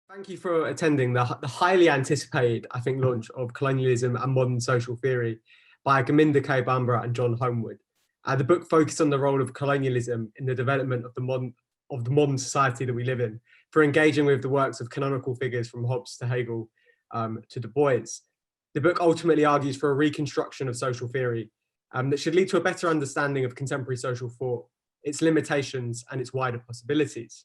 Thank you for attending the highly anticipated, I think, launch of Colonialism and Modern Social Theory by Gurminder K, Bhambra and John Holmwood. The book focused on the role of colonialism in the development of the modern society that we live in, for engaging with the works of canonical figures from Hobbes to Hegel to Du Bois. The book ultimately argues for a reconstruction of social theory that should lead to a better understanding of contemporary social thought, its limitations and its wider possibilities.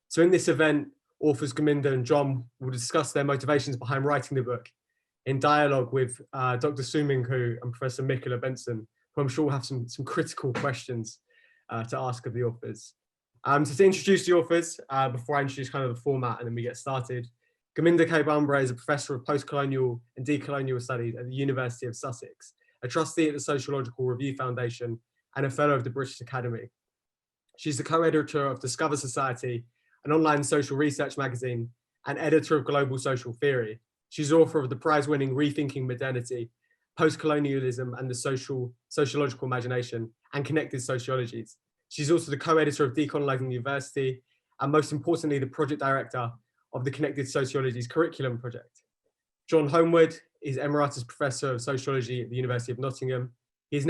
So in this event, authors Gurminder and John will discuss their motivations behind writing the book in dialogue with Dr. Suminku and Professor Michaela Benson, who I'm sure will have some critical questions to ask of the authors. So to introduce the authors, before I introduce kind of the format and then we get started, Gurminder K. Bhambra is a professor of post-colonial and decolonial studies at the University of Sussex, a trustee at the Sociological Review Foundation and a fellow of the British Academy. She's the co-editor of Discover Society, an online social research magazine, and editor of Global Social Theory. She's author of the prize-winning Rethinking Modernity, Post-Colonialism and the Sociological Imagination, and Connected Sociologies. She's also the co-editor of Decolonizing University, and most importantly, the project director of the Connected Sociologies Curriculum Project. John Holmwood is Emeritus Professor of Sociology at the University of Nottingham. He was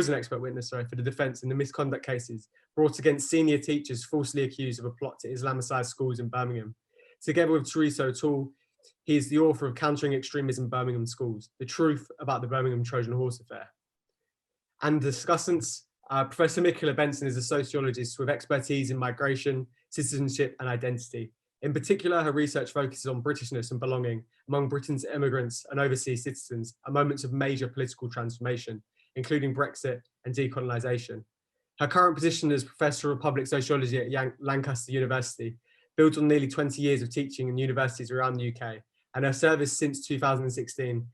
an expert witness for the defence in the misconduct cases brought against senior teachers falsely accused of a plot to Islamicise schools in Birmingham. Together with Teresa O'Toole, he is the author of Countering Extremism in Birmingham Schools, The Truth About the Birmingham Trojan Horse Affair. And discussants, Professor Michaela Benson is a sociologist with expertise in migration, citizenship and identity. In particular, her research focuses on Britishness and belonging among Britain's immigrants and overseas citizens at moments of major political transformation, including Brexit and decolonisation. Her current position as Professor of Public Sociology at Lancaster University builds on nearly 20 years of teaching in universities around the UK, and her service since 2016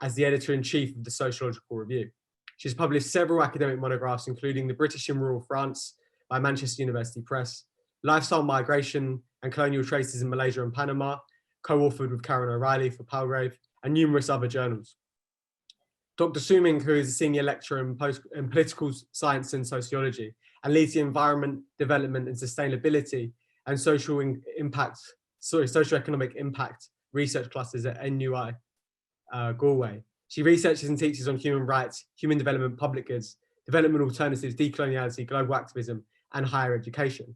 as the Editor-in-Chief of the Sociological Review. She's published several academic monographs, including The British in Rural France by Manchester University Press, Lifestyle Migration and Colonial Traces in Malaysia and Panama, co-authored with Karen O'Reilly for Palgrave, and numerous other journals. Dr. Suming, who is a senior lecturer in political science and sociology, and leads the environment, development and sustainability and socioeconomic impact research clusters at NUI Galway. She researches and teaches on human rights, human development, public goods, development alternatives, decoloniality, global activism, and higher education.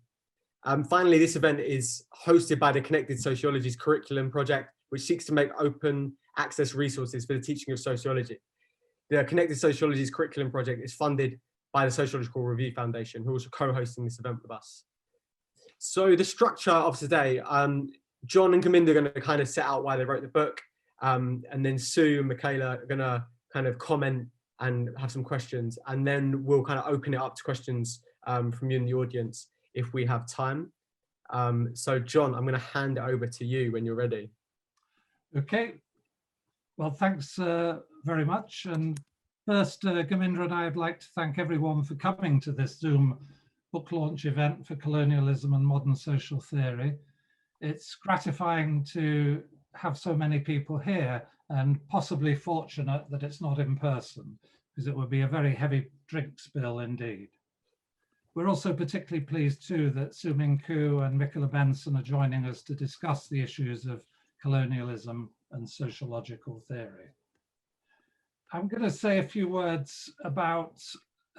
Finally, this event is hosted by the Connected Sociologies Curriculum Project, which seeks to make open access resources for the teaching of sociology. The Connected Sociologies Curriculum Project is funded by the Sociological Review Foundation, who are also co-hosting this event with us. So the structure of today, John and Gurminder are going to kind of set out why they wrote the book, and then Sue and Michaela are going to kind of comment and have some questions, and then we'll kind of open it up to questions from you in the audience if we have time. So John, I'm going to hand it over to you when you're ready. Okay, well, thanks very much. And first, Gurminder and I would like to thank everyone for coming to this Zoom book launch event for Colonialism and Modern Social Theory. It's gratifying to have so many people here, and possibly fortunate that it's not in person, because it would be a very heavy drink spill indeed. We're also particularly pleased too that Suminku and Michaela Benson are joining us to discuss the issues of colonialism and sociological theory. I'm going to say a few words about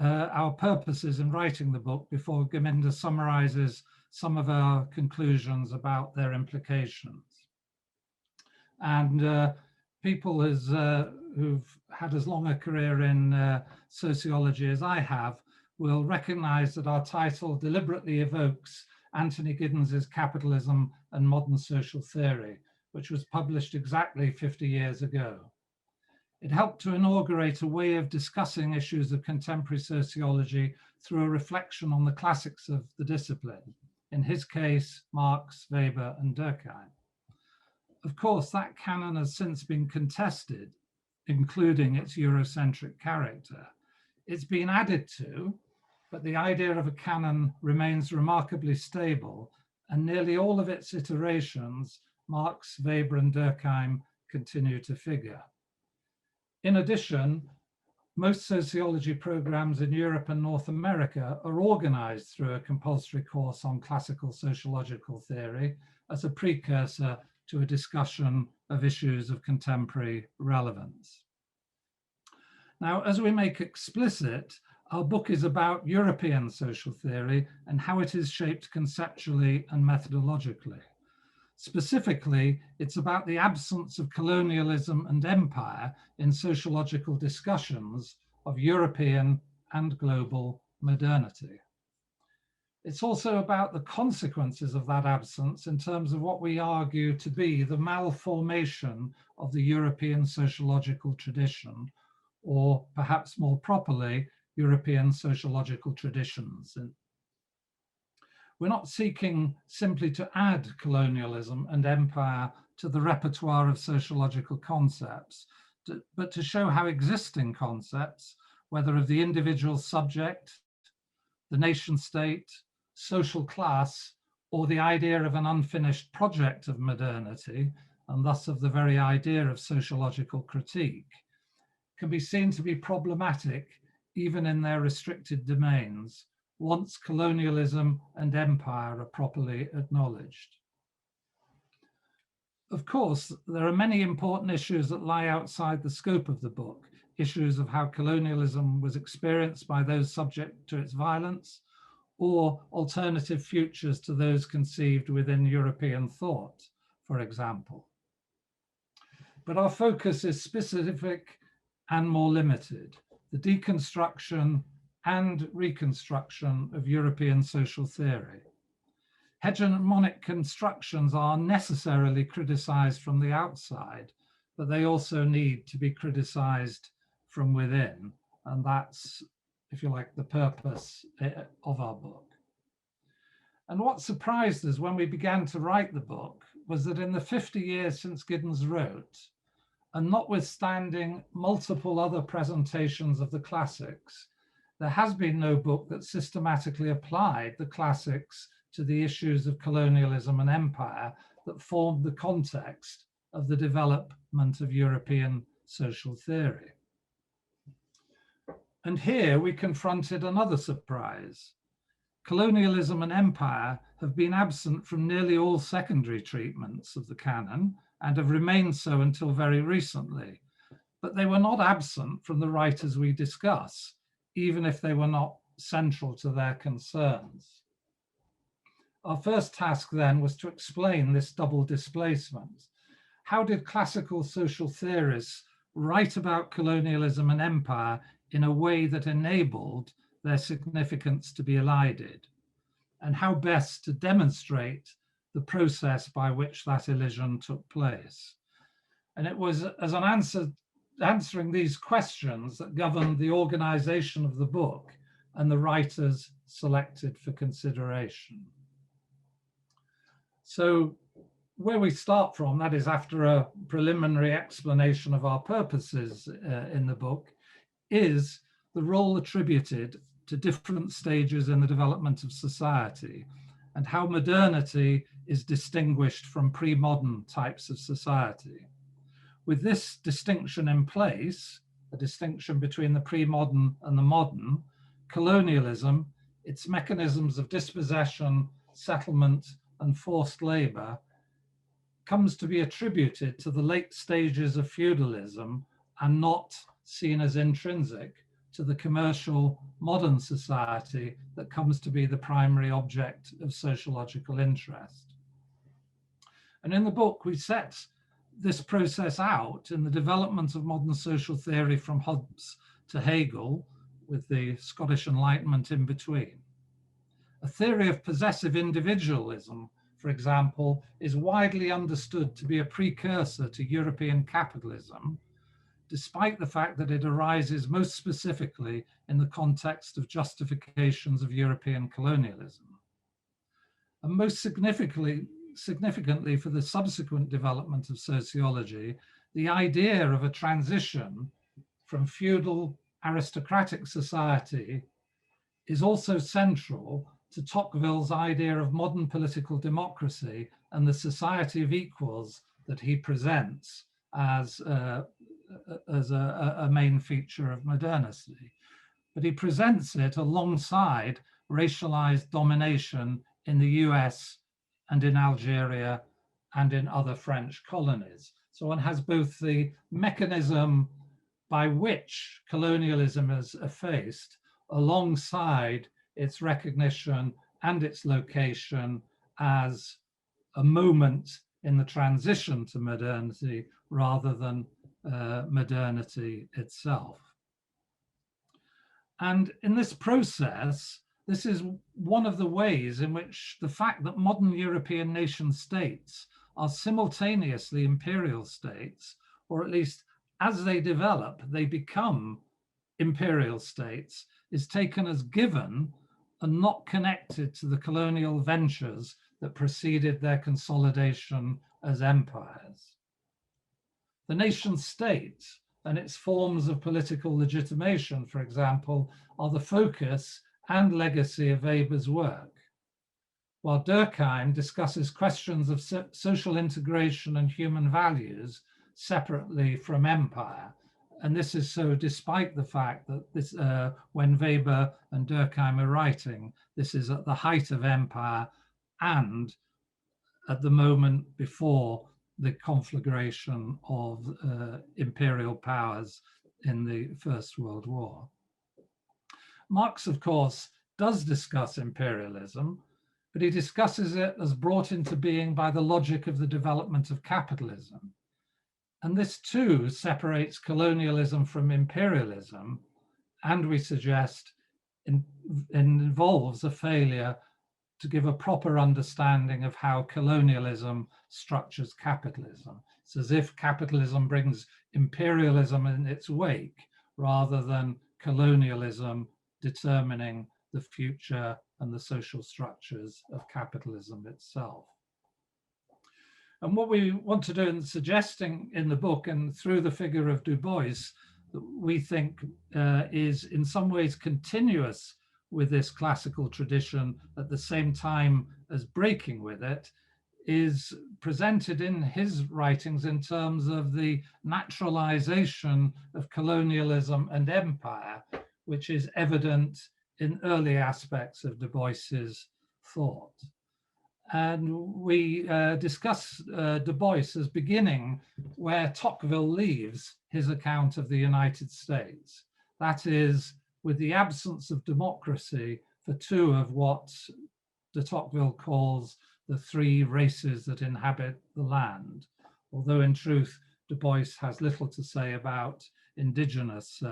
our purposes in writing the book before Gurminder summarizes some of our conclusions about their implications. And people who've had as long a career in sociology as I have will recognize that our title deliberately evokes Anthony Giddens's Capitalism and Modern Social Theory, which was published exactly 50 years ago. It helped to inaugurate a way of discussing issues of contemporary sociology through a reflection on the classics of the discipline, in his case, Marx, Weber, and Durkheim. Of course, that canon has since been contested, including its Eurocentric character. It's been added to, but the idea of a canon remains remarkably stable, and nearly all of its iterations, Marx, Weber, and Durkheim, continue to figure. In addition, most sociology programs in Europe and North America are organized through a compulsory course on classical sociological theory as a precursor to a discussion of issues of contemporary relevance. Now, as we make explicit, our book is about European social theory and how it is shaped conceptually and methodologically. Specifically, it's about the absence of colonialism and empire in sociological discussions of European and global modernity. It's also about the consequences of that absence in terms of what we argue to be the malformation of the European sociological tradition, or perhaps more properly, European sociological traditions. We're not seeking simply to add colonialism and empire to the repertoire of sociological concepts, but to show how existing concepts, whether of the individual subject, the nation state, social class, or the idea of an unfinished project of modernity, and thus of the very idea of sociological critique, can be seen to be problematic even in their restricted domains, once colonialism and empire are properly acknowledged. Of course, there are many important issues that lie outside the scope of the book, issues of how colonialism was experienced by those subject to its violence, or alternative futures to those conceived within European thought, for example. But our focus is specific and more limited: the deconstruction and reconstruction of European social theory. Hegemonic constructions are necessarily criticized from the outside, but they also need to be criticized from within. And that's, if you like, the purpose of our book. And what surprised us when we began to write the book was that in the 50 years since Giddens wrote, and notwithstanding multiple other presentations of the classics, there has been no book that systematically applied the classics to the issues of colonialism and empire that formed the context of the development of European social theory. And here we confronted another surprise. Colonialism and empire have been absent from nearly all secondary treatments of the canon and have remained so until very recently. But they were not absent from the writers we discuss, even if they were not central to their concerns. Our first task then was to explain this double displacement. How did classical social theorists write about colonialism and empire in a way that enabled their significance to be elided? And how best to demonstrate the process by which that elision took place? And it was as an answering these questions that governed the organization of the book and the writers selected for consideration. So where we start from, that is after a preliminary explanation of our purposes in the book, is the role attributed to different stages in the development of society and how modernity is distinguished from pre-modern types of society. With this distinction in place, a distinction between the pre-modern and the modern, colonialism, its mechanisms of dispossession, settlement, and forced labor, comes to be attributed to the late stages of feudalism and not seen as intrinsic to the commercial modern society that comes to be the primary object of sociological interest. And in the book, we set this process out in the development of modern social theory from Hobbes to Hegel, with the Scottish Enlightenment in between. A theory of possessive individualism, for example, is widely understood to be a precursor to European capitalism, despite the fact that it arises most specifically in the context of justifications of European colonialism. And most significantly for the subsequent development of sociology, the idea of a transition from feudal aristocratic society is also central to Tocqueville's idea of modern political democracy and the society of equals that he presents as a main feature of modernity. But he presents it alongside racialized domination in the US and in Algeria and in other French colonies. So one has both the mechanism by which colonialism is effaced alongside its recognition and its location as a moment in the transition to modernity rather than modernity itself. And in this process, this is one of the ways in which the fact that modern European nation states are simultaneously imperial states, or at least as they develop, they become imperial states, is taken as given and not connected to the colonial ventures that preceded their consolidation as empires. The nation state and its forms of political legitimation, for example, are the focus and legacy of Weber's work, while Durkheim discusses questions of social integration and human values separately from empire. And this is so despite the fact that this, when Weber and Durkheim are writing, this is at the height of empire and at the moment before the conflagration of imperial powers in the First World War. Marx, of course, does discuss imperialism, but he discusses it as brought into being by the logic of the development of capitalism. And this too separates colonialism from imperialism, and we suggest involves a failure to give a proper understanding of how colonialism structures capitalism. It's as if capitalism brings imperialism in its wake rather than colonialism determining the future and the social structures of capitalism itself. And what we want to do in suggesting in the book and through the figure of Du Bois, we think is in some ways continuous with this classical tradition at the same time as breaking with it, is presented in his writings in terms of the naturalization of colonialism and empire, which is evident in early aspects of Du Bois's thought. And we discuss Du Bois as beginning where Tocqueville leaves his account of the United States. That is, with the absence of democracy for two of what de Tocqueville calls the three races that inhabit the land, although in truth, Du Bois has little to say about indigenous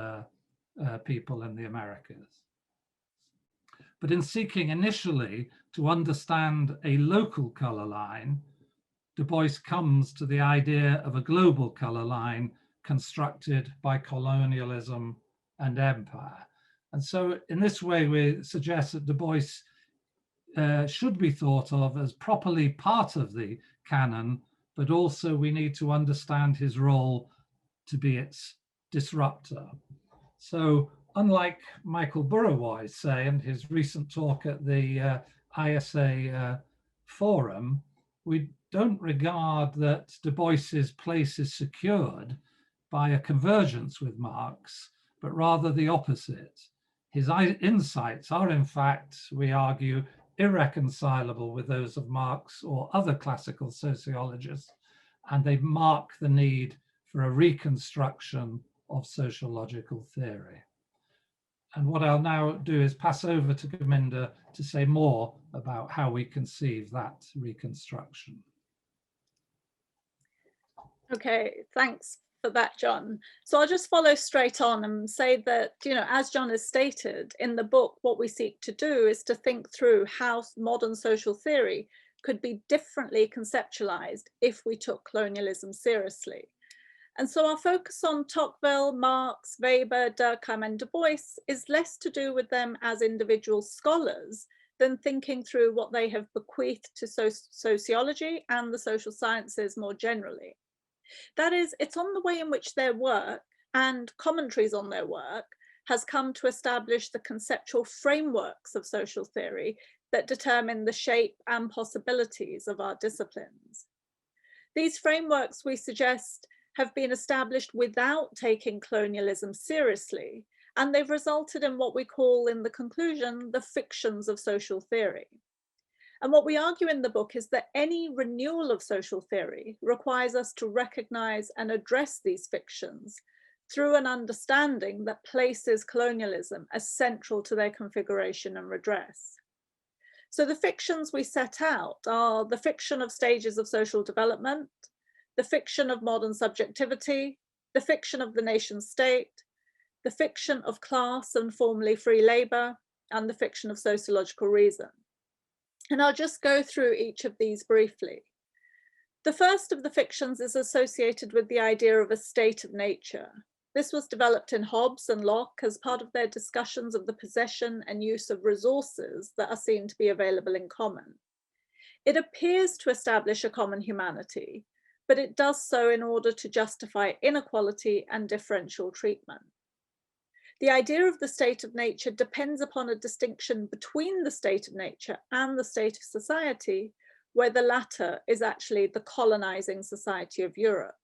people in the Americas. But in seeking initially to understand a local color line, Du Bois comes to the idea of a global color line constructed by colonialism and empire. And so in this way, we suggest that Du Bois should be thought of as properly part of the canon, but also we need to understand his role to be its disruptor. So unlike Michael Burrow, say, in his recent talk at the ISA forum, we don't regard that Du Bois's place is secured by a convergence with Marx, but rather the opposite. His insights are, in fact, we argue, irreconcilable with those of Marx or other classical sociologists, and they mark the need for a reconstruction of sociological theory. And what I'll now do is pass over to Gurminder to say more about how we conceive that reconstruction. Okay, thanks for that, John. So I'll just follow straight on and say that, as John has stated in the book, what we seek to do is to think through how modern social theory could be differently conceptualized if we took colonialism seriously. And so our focus on Tocqueville, Marx, Weber, Durkheim and Du Bois is less to do with them as individual scholars than thinking through what they have bequeathed to sociology and the social sciences more generally. That is, it's on the way in which their work and commentaries on their work has come to establish the conceptual frameworks of social theory that determine the shape and possibilities of our disciplines. These frameworks, we suggest, have been established without taking colonialism seriously, and they've resulted in what we call in the conclusion, the fictions of social theory. And what we argue in the book is that any renewal of social theory requires us to recognize and address these fictions through an understanding that places colonialism as central to their configuration and redress. So the fictions we set out are the fiction of stages of social development, the fiction of modern subjectivity, the fiction of the nation state, the fiction of class and formerly free labor, and the fiction of sociological reason. And I'll just go through each of these briefly. The first of the fictions is associated with the idea of a state of nature. This was developed in Hobbes and Locke as part of their discussions of the possession and use of resources that are seen to be available in common. It appears to establish a common humanity, but it does so in order to justify inequality and differential treatment. The idea of the state of nature depends upon a distinction between the state of nature and the state of society, where the latter is actually the colonizing society of Europe.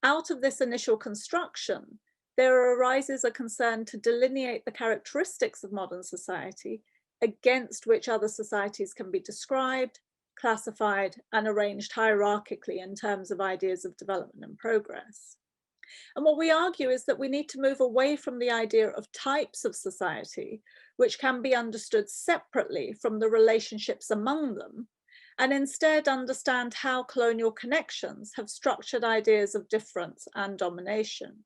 Out of this initial construction, there arises a concern to delineate the characteristics of modern society against which other societies can be described, classified, and arranged hierarchically in terms of ideas of development and progress. And what we argue is that we need to move away from the idea of types of society, which can be understood separately from the relationships among them, and instead understand how colonial connections have structured ideas of difference and domination.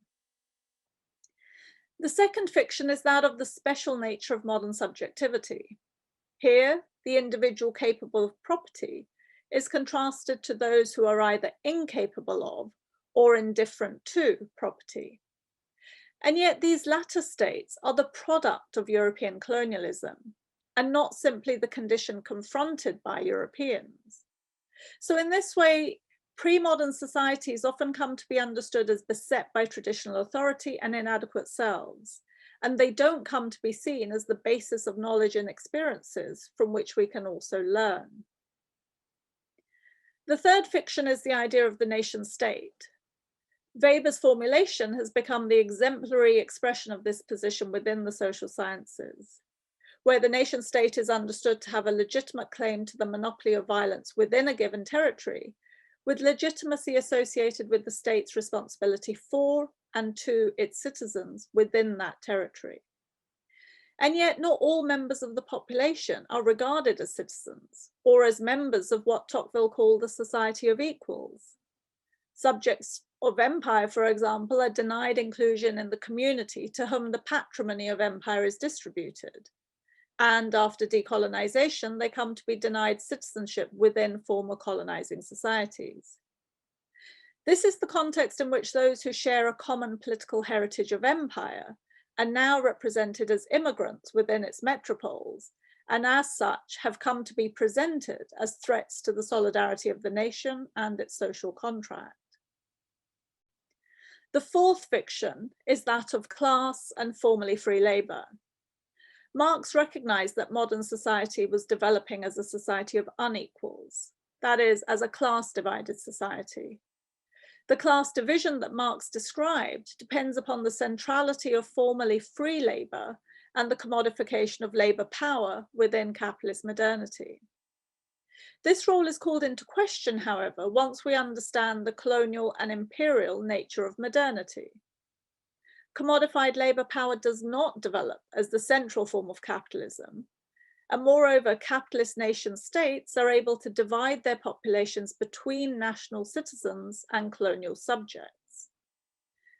The second fiction is that of the special nature of modern subjectivity. Here, the individual capable of property is contrasted to those who are either incapable of or indifferent to property. And yet these latter states are the product of European colonialism and not simply the condition confronted by Europeans. So in this way, pre-modern societies often come to be understood as beset by traditional authority and inadequate selves, and they don't come to be seen as the basis of knowledge and experiences from which we can also learn. The third fiction is the idea of the nation state. Weber's formulation has become the exemplary expression of this position within the social sciences, where the nation state is understood to have a legitimate claim to the monopoly of violence within a given territory, with legitimacy associated with the state's responsibility for and to its citizens within that territory. And yet not all members of the population are regarded as citizens or as members of what Tocqueville called the society of equals. Subjects of empire, for example, are denied inclusion in the community to whom the patrimony of empire is distributed. And after decolonization, they come to be denied citizenship within former colonizing societies. This is the context in which those who share a common political heritage of empire are now represented as immigrants within its metropoles, and as such have come to be presented as threats to the solidarity of the nation and its social contract. The fourth fiction is that of class and formerly free labor. Marx recognized that modern society was developing as a society of unequals, that is, as a class-divided society. The class division that Marx described depends upon the centrality of formerly free labor and the commodification of labor power within capitalist modernity. This role is called into question, however, once we understand the colonial and imperial nature of modernity. Commodified labor power does not develop as the central form of capitalism, and moreover, capitalist nation states are able to divide their populations between national citizens and colonial subjects.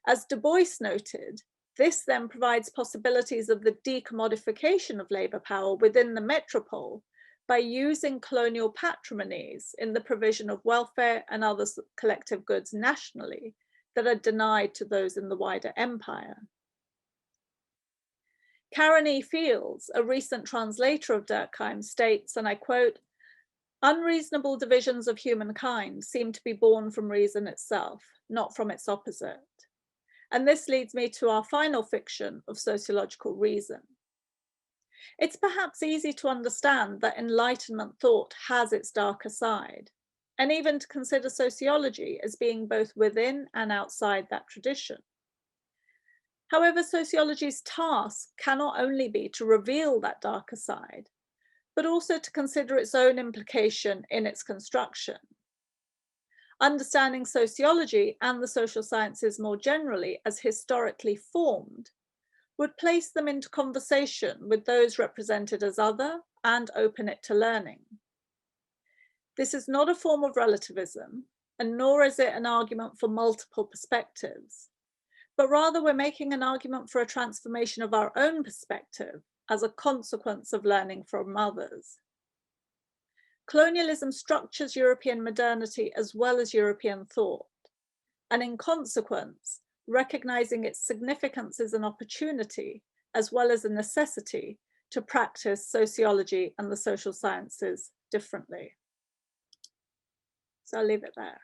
As Du Bois noted, this then provides possibilities of the decommodification of labor power within the metropole by using colonial patrimonies in the provision of welfare and other collective goods nationally that are denied to those in the wider empire. Karen E. Fields, a recent translator of Durkheim, states, and I quote, "Unreasonable divisions of humankind seem to be born from reason itself, not from its opposite." And this leads me to our final fiction of sociological reason. It's perhaps easy to understand that Enlightenment thought has its darker side, and even to consider sociology as being both within and outside that tradition. However, sociology's task cannot only be to reveal that darker side, but also to consider its own implication in its construction. Understanding sociology and the social sciences more generally as historically formed would place them into conversation with those represented as other and open it to learning. This is not a form of relativism, and nor is it an argument for multiple perspectives, but rather we're making an argument for a transformation of our own perspective as a consequence of learning from others. Colonialism structures European modernity as well as European thought, and in consequence, recognizing its significance as an opportunity as well as a necessity to practice sociology and the social sciences differently. So I'll leave it there.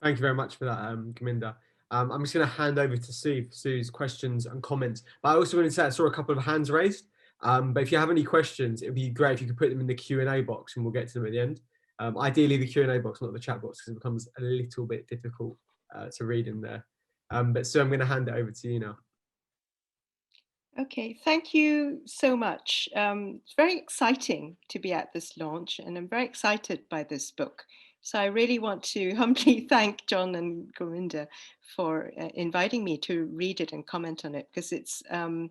Thank you very much for that, Gurminder. I'm just going to hand over to Sue for Sue's questions and comments. But I also wanted to say I saw a couple of hands raised. But if you have any questions, it'd be great if you could put them in the Q&A box and we'll get to them at the end. Ideally the Q&A box, not the chat box, because it becomes a little bit difficult to read in there. But Sue, I'm going to hand it over to you now. Okay, thank you so much. It's very exciting to be at this launch, and I'm very excited by this book. So I really want to humbly thank John and Gurminder for inviting me to read it and comment on it, because it's an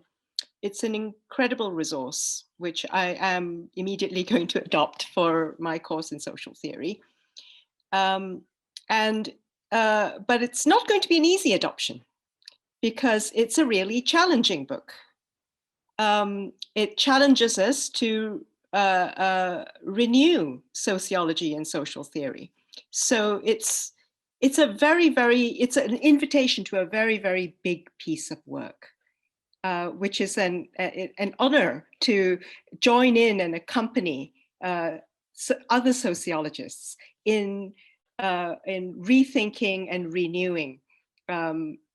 incredible resource, which I am immediately going to adopt for my course in social theory. But it's not going to be an easy adoption, because it's a really challenging book. It challenges us to renew sociology and social theory. So it's an invitation to a very, very big piece of work, which is an honor to join in and accompany other sociologists in rethinking and renewing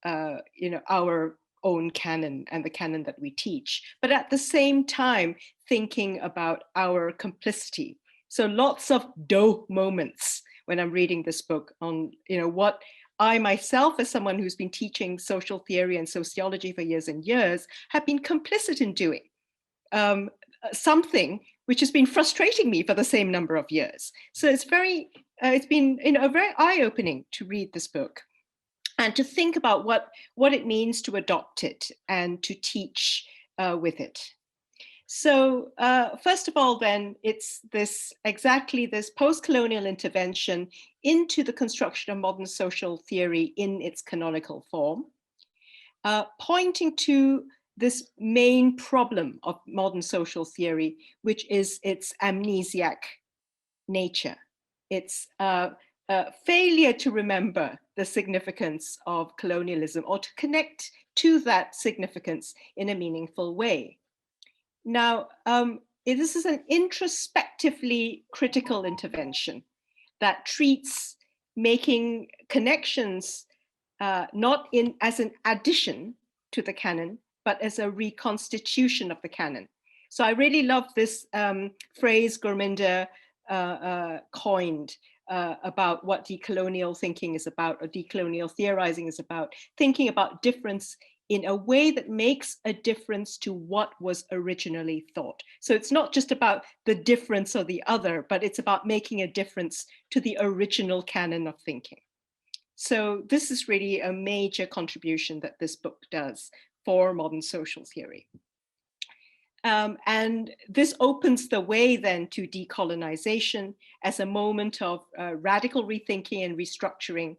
our own canon and the canon that we teach, but at the same time thinking about our complicity. So lots of duh moments when I'm reading this book on what I myself, as someone who's been teaching social theory and sociology for years and years, have been complicit in doing something which has been frustrating me for the same number of years. So it's been very eye-opening to read this book and to think about what it means to adopt it and to teach with it. So first of all, then, it's this post-colonial intervention into the construction of modern social theory in its canonical form, pointing to this main problem of modern social theory, which is its amnesiac nature. It's failure to remember the significance of colonialism or to connect to that significance in a meaningful way. Now, this is an introspectively critical intervention that treats making connections not as an addition to the canon, but as a reconstitution of the canon. So I really love this phrase Gurminder coined about what decolonial thinking is about, or decolonial theorizing is about, thinking about difference in a way that makes a difference to what was originally thought. So it's not just about the difference or the other, but it's about making a difference to the original canon of thinking. So this is really a major contribution that this book does for modern social theory. And this opens the way then to decolonization as a moment of radical rethinking and restructuring,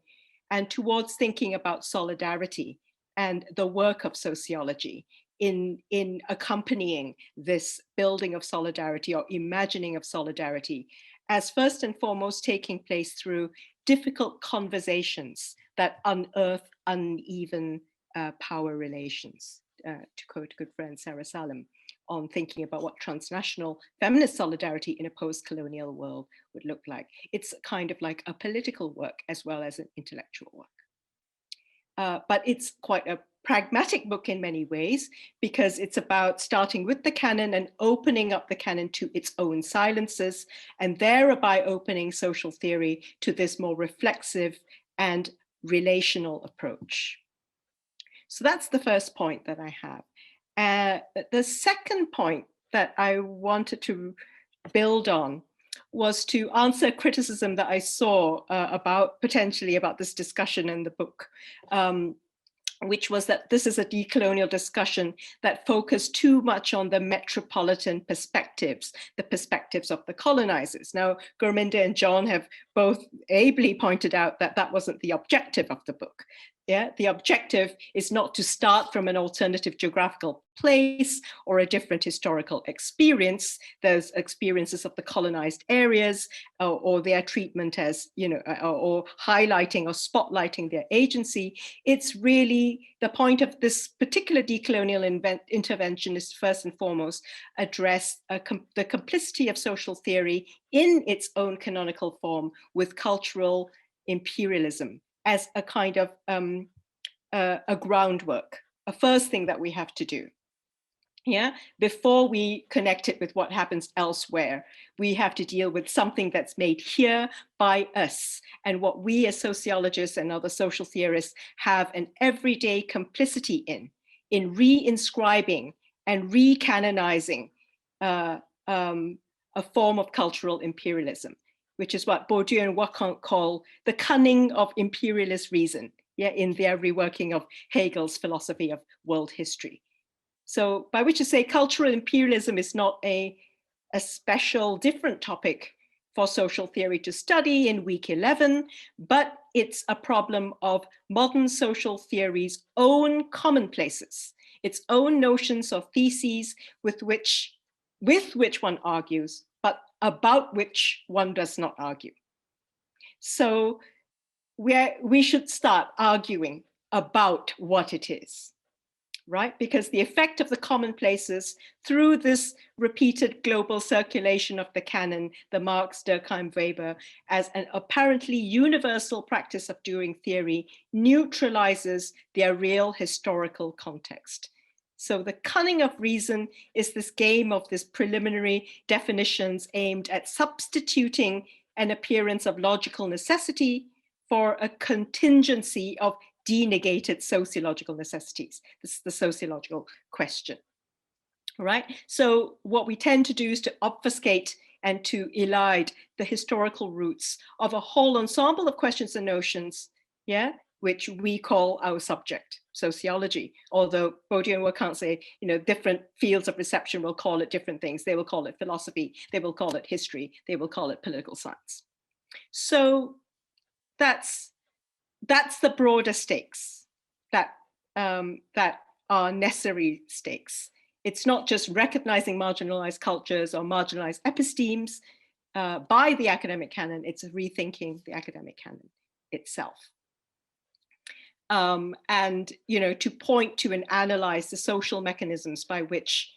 and towards thinking about solidarity and the work of sociology in accompanying this building of solidarity or imagining of solidarity as first and foremost taking place through difficult conversations that unearth uneven power relations, to quote good friend Sarah Salem, on thinking about what transnational feminist solidarity in a post-colonial world would look like. It's kind of like a political work as well as an intellectual work. but it's quite a pragmatic book in many ways, because it's about starting with the canon and opening up the canon to its own silences, and thereby opening social theory to this more reflexive and relational approach. So that's the first point that I have. The second point that I wanted to build on was to answer criticism that I saw potentially about this discussion in the book, which was that this is a decolonial discussion that focused too much on the metropolitan perspectives, the perspectives of the colonizers. Now, Gurminder and John have both ably pointed out that that wasn't the objective of the book. Yeah, the objective is not to start from an alternative geographical place or a different historical experience, those experiences of the colonized areas, or their treatment as, or highlighting or spotlighting their agency. It's really the point of this particular decolonial intervention is first and foremost address the complicity of social theory in its own canonical form with cultural imperialism as a kind of a groundwork, a first thing that we have to do. Yeah, before we connect it with what happens elsewhere, we have to deal with something that's made here by us, and what we as sociologists and other social theorists have an everyday complicity in re-inscribing and re-canonizing a form of cultural imperialism, which is what Bourdieu and Wacquant call the cunning of imperialist reason, yeah, in their reworking of Hegel's philosophy of world history. So by which to say cultural imperialism is not a special different topic for social theory to study in week 11, but it's a problem of modern social theory's own commonplaces, its own notions or theses with which one argues, but about which one does not argue. So we should start arguing about what it is, right? Because the effect of the commonplaces through this repeated global circulation of the canon, the Marx, Durkheim, Weber, as an apparently universal practice of doing theory, neutralizes their real historical context. So the cunning of reason is this game of this preliminary definitions aimed at substituting an appearance of logical necessity for a contingency of denegated sociological necessities. This is the sociological question, right? So what we tend to do is to obfuscate and to elide the historical roots of a whole ensemble of questions and notions, yeah, which we call our subject, sociology. Although Bourdieu and Wacquant say, different fields of reception will call it different things. They will call it philosophy, they will call it history, they will call it political science. So that's the broader stakes that are necessary stakes. It's not just recognizing marginalized cultures or marginalized epistemes by the academic canon, it's rethinking the academic canon itself. And to point to and analyze the social mechanisms by which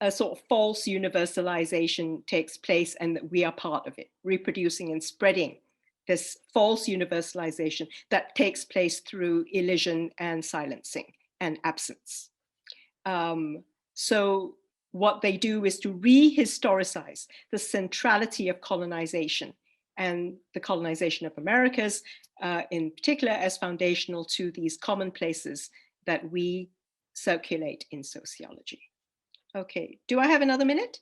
a sort of false universalization takes place and that we are part of it, reproducing and spreading this false universalization that takes place through elision and silencing and absence. So what they do is to rehistoricize the centrality of colonization and the colonization of Americas in particular as foundational to these commonplaces that we circulate in sociology. Okay, do I have another minute?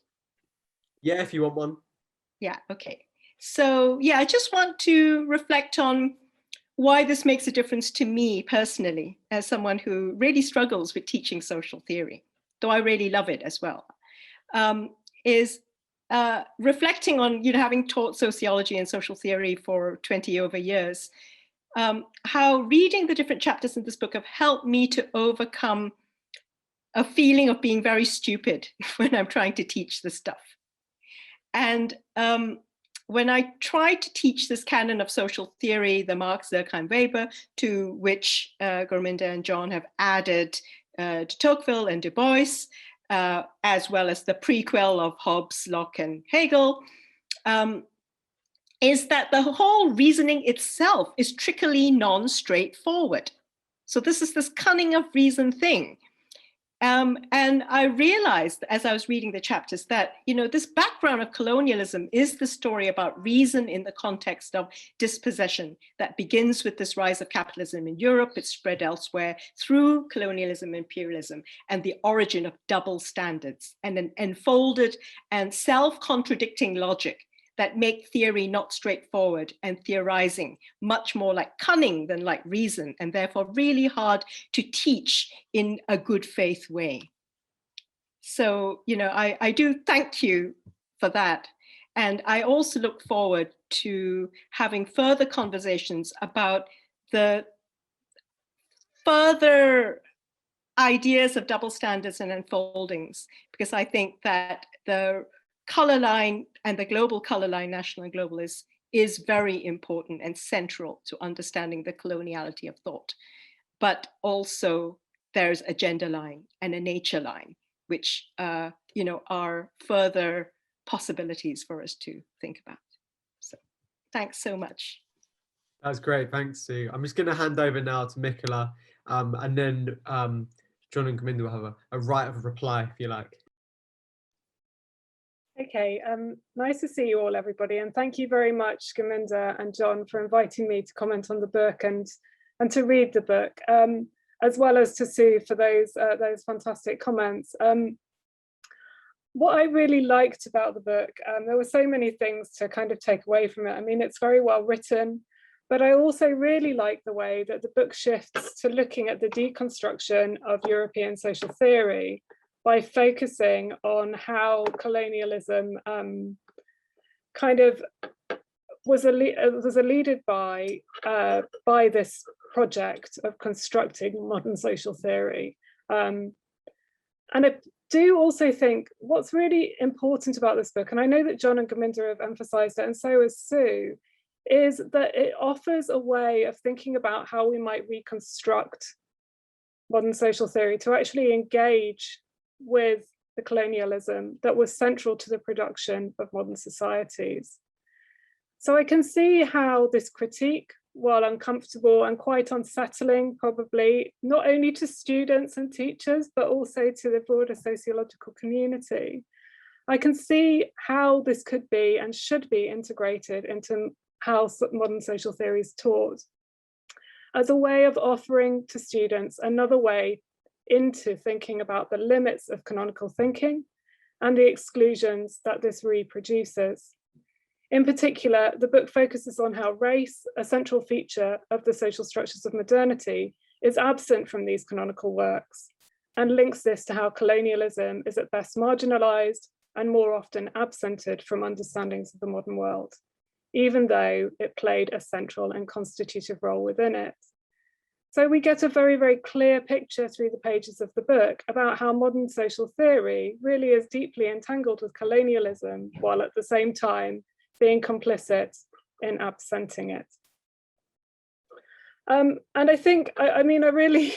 Yeah, if you want one. Yeah, okay. So yeah, I just want to reflect on why this makes a difference to me personally, as someone who really struggles with teaching social theory, though I really love it as well, is reflecting on, having taught sociology and social theory for 20 over years, how reading the different chapters in this book have helped me to overcome a feeling of being very stupid when I'm trying to teach this stuff. And when I tried to teach this canon of social theory, the Marx, Durkheim, Weber, to which Gurminder and John have added to Tocqueville and Du Bois, as well as the prequel of Hobbes, Locke, and Hegel, is that the whole reasoning itself is trickily non-straightforward. So this is this cunning of reason thing. And I realized as I was reading the chapters that, this background of colonialism is the story about reason in the context of dispossession that begins with this rise of capitalism in Europe. It's spread elsewhere through colonialism, imperialism, and the origin of double standards and an enfolded and self-contradicting logic that make theory not straightforward and theorizing much more like cunning than like reason, and therefore really hard to teach in a good faith way. So, I do thank you for that. And I also look forward to having further conversations about the further ideas of double standards and unfoldings, because I think that the color line and the global color line, national and global, is very important and central to understanding the coloniality of thought. But also there's a gender line and a nature line, which are further possibilities for us to think about. So thanks so much. That's great, thanks, Sue. I'm just going to hand over now to Michaela, and then John and Gurminder will have a right of reply, if you like. Okay, nice to see you all, everybody, and thank you very much, Gurminder and John, for inviting me to comment on the book and to read the book, as well as to Sue for those fantastic comments. What I really liked about the book, there were so many things to kind of take away from it. I mean, it's very well written, but I also really like the way that the book shifts to looking at the deconstruction of European social theory by focusing on how colonialism kind of was eluded by this project of constructing modern social theory. And I do also think what's really important about this book, and I know that John and Gurminder have emphasized it, and so has Sue, is that it offers a way of thinking about how we might reconstruct modern social theory to actually engage with the colonialism that was central to the production of modern societies. So I can see how this critique, while uncomfortable and quite unsettling, probably not only to students and teachers, but also to the broader sociological community, I can see how this could be and should be integrated into how modern social theory is taught as a way of offering to students another way into thinking about the limits of canonical thinking and the exclusions that this reproduces. In particular, the book focuses on how race, a central feature of the social structures of modernity, is absent from these canonical works, and links this to how colonialism is at best marginalized and more often absented from understandings of the modern world, even though it played a central and constitutive role within it. So we get a very, very clear picture through the pages of the book about how modern social theory really is deeply entangled with colonialism, while at the same time being complicit in absenting it. And I think, I mean, I really,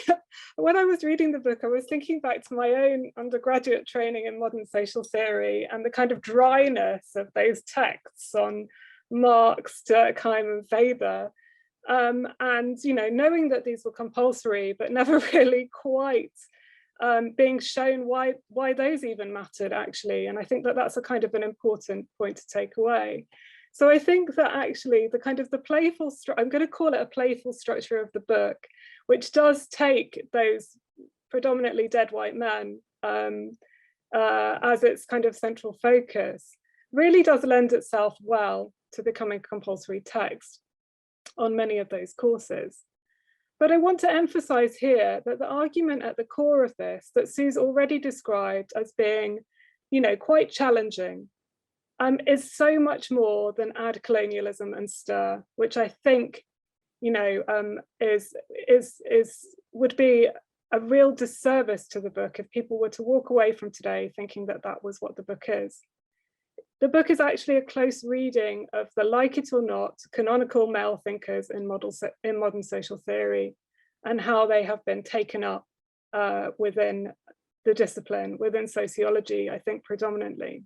when I was reading the book, I was thinking back to my own undergraduate training in modern social theory and the kind of dryness of those texts on Marx, Durkheim and Weber. And, you know, knowing that these were compulsory, but never really quite being shown why those even mattered, actually. And I think that that's a kind of an important point to take away. So I think that actually the kind of the playful, I'm going to call it a playful structure of the book, which does take those predominantly dead white men as its kind of central focus, really does lend itself well to becoming compulsory text on many of those courses. But I want to emphasize here that the argument at the core of this that Sue's already described as being, you know, quite challenging is so much more than add colonialism and stir, which I think, you know, would be a real disservice to the book if people were to walk away from today thinking that that was what the book is. The book is actually a close reading of the, like it or not, canonical male thinkers in modern social theory and how they have been taken up within the discipline, within sociology, I think predominantly,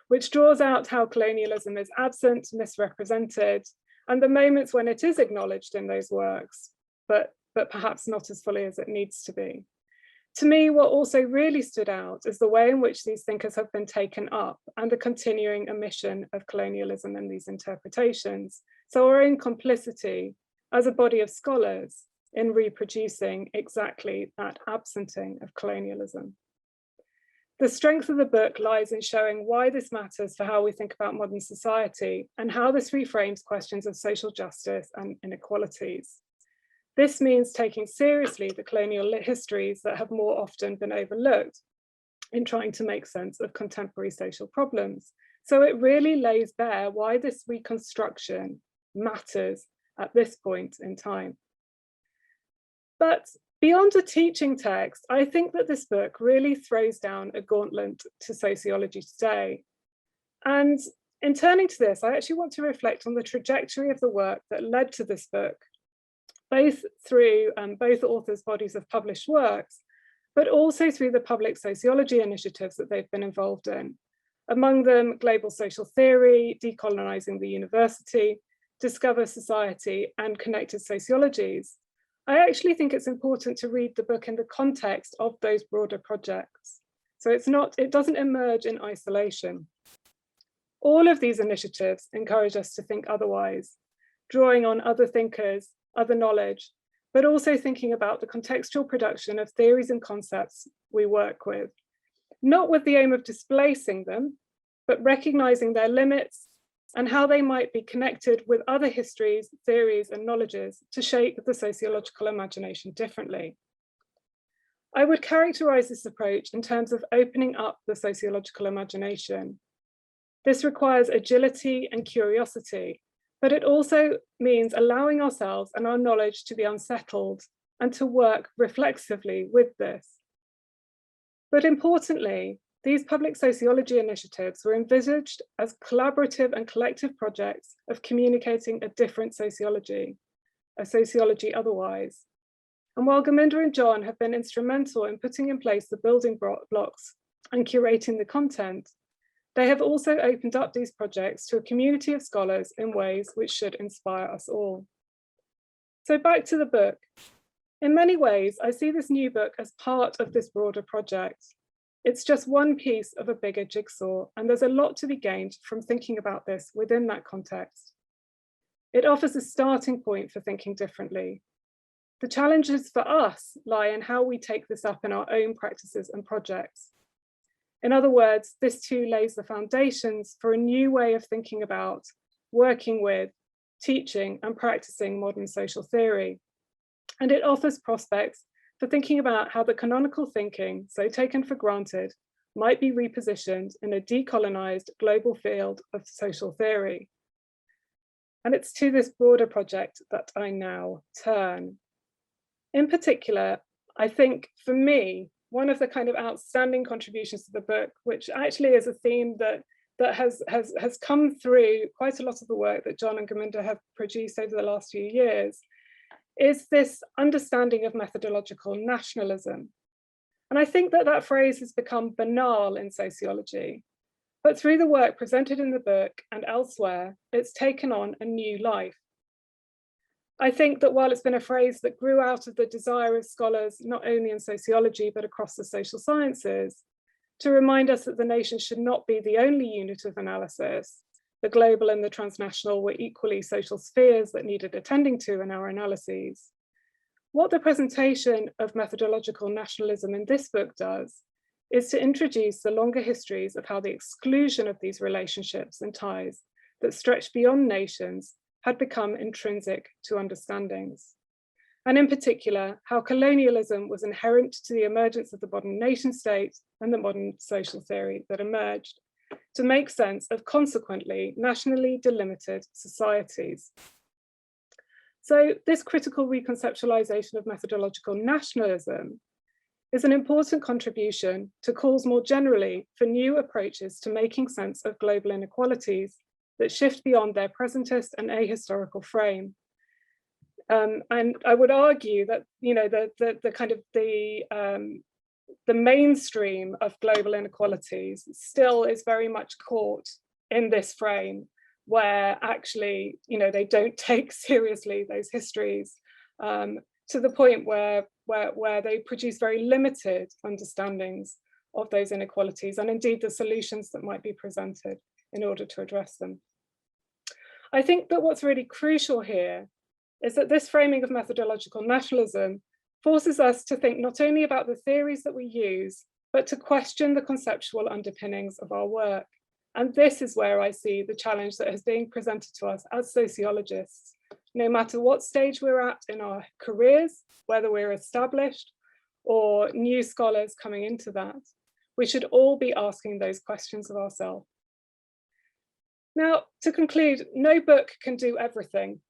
which draws out how colonialism is absent, misrepresented, and the moments when it is acknowledged in those works, but but perhaps not as fully as it needs to be. To me, what also really stood out is the way in which these thinkers have been taken up and the continuing omission of colonialism in these interpretations. So our own complicity as a body of scholars in reproducing exactly that absenting of colonialism. The strength of the book lies in showing why this matters for how we think about modern society and how this reframes questions of social justice and inequalities. This means taking seriously the colonial histories that have more often been overlooked in trying to make sense of contemporary social problems. So it really lays bare why this reconstruction matters at this point in time. But beyond a teaching text, I think that this book really throws down a gauntlet to sociology today. And in turning to this, I actually want to reflect on the trajectory of the work that led to this book, both through both authors' bodies of published works, but also through the public sociology initiatives that they've been involved in. Among them, Global Social Theory, Decolonizing the University, Discover Society, and Connected Sociologies. I actually think it's important to read the book in the context of those broader projects. So it doesn't emerge in isolation. All of these initiatives encourage us to think otherwise, drawing on other thinkers, other knowledge, but also thinking about the contextual production of theories and concepts we work with, not with the aim of displacing them, but recognizing their limits and how they might be connected with other histories, theories, and knowledges to shape the sociological imagination differently. I would characterize this approach in terms of opening up the sociological imagination. This requires agility and curiosity, but it also means allowing ourselves and our knowledge to be unsettled and to work reflexively with this. But importantly, these public sociology initiatives were envisaged as collaborative and collective projects of communicating a different sociology, a sociology otherwise. And while Gurminder and John have been instrumental in putting in place the building blocks and curating the content, they have also opened up these projects to a community of scholars in ways which should inspire us all. So back to the book. In many ways, I see this new book as part of this broader project. It's just one piece of a bigger jigsaw, and there's a lot to be gained from thinking about this within that context. It offers a starting point for thinking differently. The challenges for us lie in how we take this up in our own practices and projects. In other words, this too lays the foundations for a new way of thinking about, working with, teaching and practicing modern social theory. And it offers prospects for thinking about how the canonical thinking, so taken for granted, might be repositioned in a decolonized global field of social theory. And it's to this broader project that I now turn. In particular, I think for me, one of the kind of outstanding contributions to the book, which actually is a theme that has come through quite a lot of the work that John and Gurminder have produced over the last few years, is this understanding of methodological nationalism. And I think that that phrase has become banal in sociology, but through the work presented in the book and elsewhere, it's taken on a new life. I think that while it's been a phrase that grew out of the desire of scholars, not only in sociology, but across the social sciences, to remind us that the nation should not be the only unit of analysis, the global and the transnational were equally social spheres that needed attending to in our analyses. What the presentation of methodological nationalism in this book does is to introduce the longer histories of how the exclusion of these relationships and ties that stretch beyond nations had become intrinsic to understandings. And in particular, how colonialism was inherent to the emergence of the modern nation state and the modern social theory that emerged to make sense of consequently nationally delimited societies. So this critical reconceptualization of methodological nationalism is an important contribution to calls more generally for new approaches to making sense of global inequalities that shift beyond their presentist and ahistorical frame. And I would argue that the mainstream of global inequalities still is very much caught in this frame, where actually they don't take seriously those histories to the point where they produce very limited understandings of those inequalities and indeed the solutions that might be presented in order to address them. I think that what's really crucial here is that this framing of methodological nationalism forces us to think not only about the theories that we use, but to question the conceptual underpinnings of our work. And this is where I see the challenge that is being presented to us as sociologists. No matter what stage we're at in our careers, whether we're established or new scholars coming into that, we should all be asking those questions of ourselves. Now, to conclude, no book can do everything,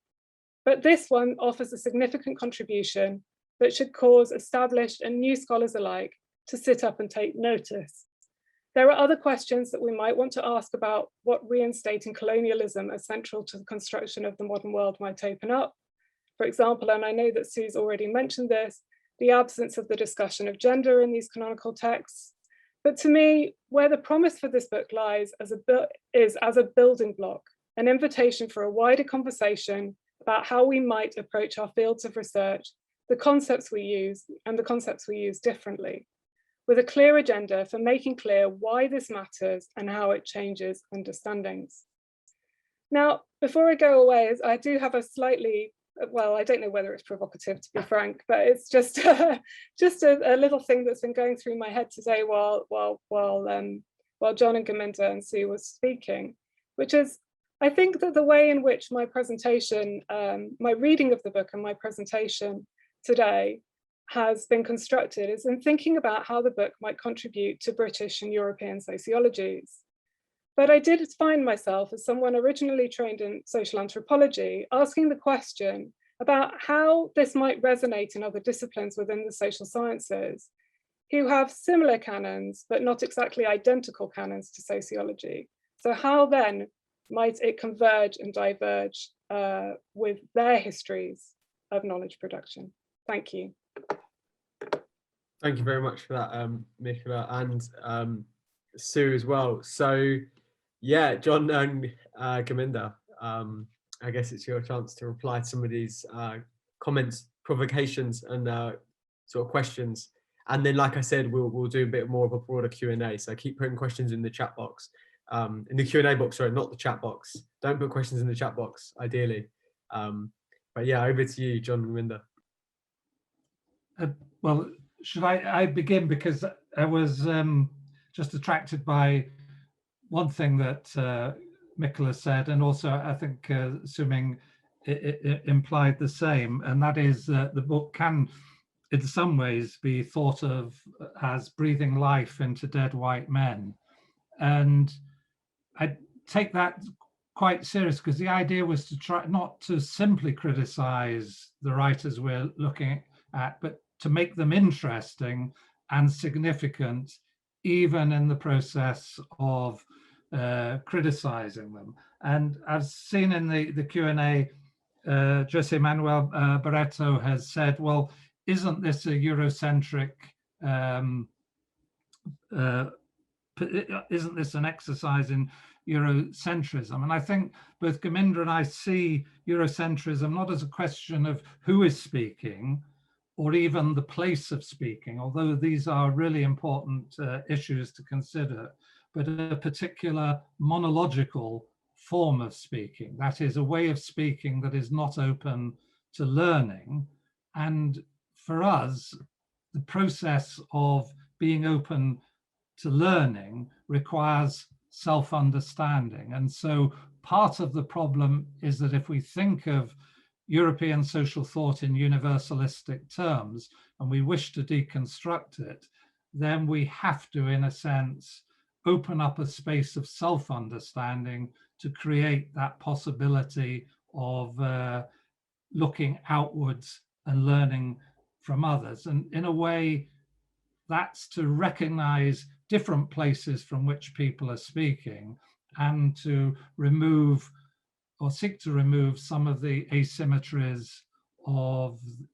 but this one offers a significant contribution that should cause established and new scholars alike to sit up and take notice. There are other questions that we might want to ask about what reinstating colonialism as central to the construction of the modern world might open up. For example, and I know that Sue's already mentioned this, the absence of the discussion of gender in these canonical texts. But to me, where the promise for this book lies is as a building block, an invitation for a wider conversation about how we might approach our fields of research, the concepts we use, and the concepts we use differently, with a clear agenda for making clear why this matters and how it changes understandings. Now, before I go away, I do have a slightly, well, I don't know whether it's provocative to be frank, but it's just a little thing that's been going through my head today while John and Gurminder and Sue was speaking, which is, I think that the way in which my presentation, my reading of the book and my presentation today has been constructed is in thinking about how the book might contribute to British and European sociologies. But I did find myself, as someone originally trained in social anthropology, asking the question about how this might resonate in other disciplines within the social sciences, who have similar canons, but not exactly identical canons to sociology. So how then might it converge and diverge with their histories of knowledge production? Thank you. Thank you very much for that, Michaela, and Sue as well. So, yeah, John and Gurminder, I guess it's your chance to reply to some of these comments, provocations, and sort of questions. And then, like I said, we'll do a bit more of a broader Q&A. So keep putting questions in the chat box, in the Q&A box, sorry, not the chat box. Don't put questions in the chat box, ideally. But yeah, over to you, John and Gurminder. Well, should I begin, because I was just attracted by one thing that Michaela said, and also I think assuming it implied the same, and that is that the book can in some ways be thought of as breathing life into dead white men. And I take that quite serious, because the idea was to try not to simply criticize the writers we're looking at, but to make them interesting and significant, even in the process of criticizing them. And I've seen in the Q&A, Jose Manuel Barreto has said, well, isn't this a Eurocentric, isn't this an exercise in Eurocentrism? And I think both Gurminder and I see Eurocentrism not as a question of who is speaking, or even the place of speaking, although these are really important issues to consider, but a particular monological form of speaking. That is a way of speaking that is not open to learning. And for us, the process of being open to learning requires self-understanding. And so part of the problem is that if we think of European social thought in universalistic terms, and we wish to deconstruct it, then we have to, in a sense, open up a space of self-understanding to create that possibility of looking outwards and learning from others. And in a way, that's to recognize different places from which people are speaking, and to remove or seek to remove some of the asymmetries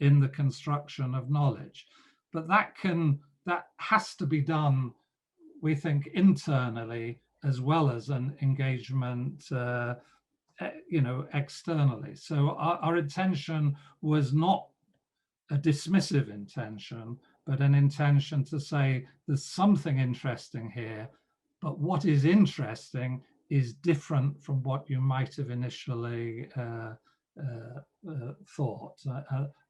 in the construction of knowledge. But that has to be done, we think, internally as well as an engagement, externally. So our intention was not a dismissive intention, but an intention to say there's something interesting here, but what is interesting is different from what you might have initially thought.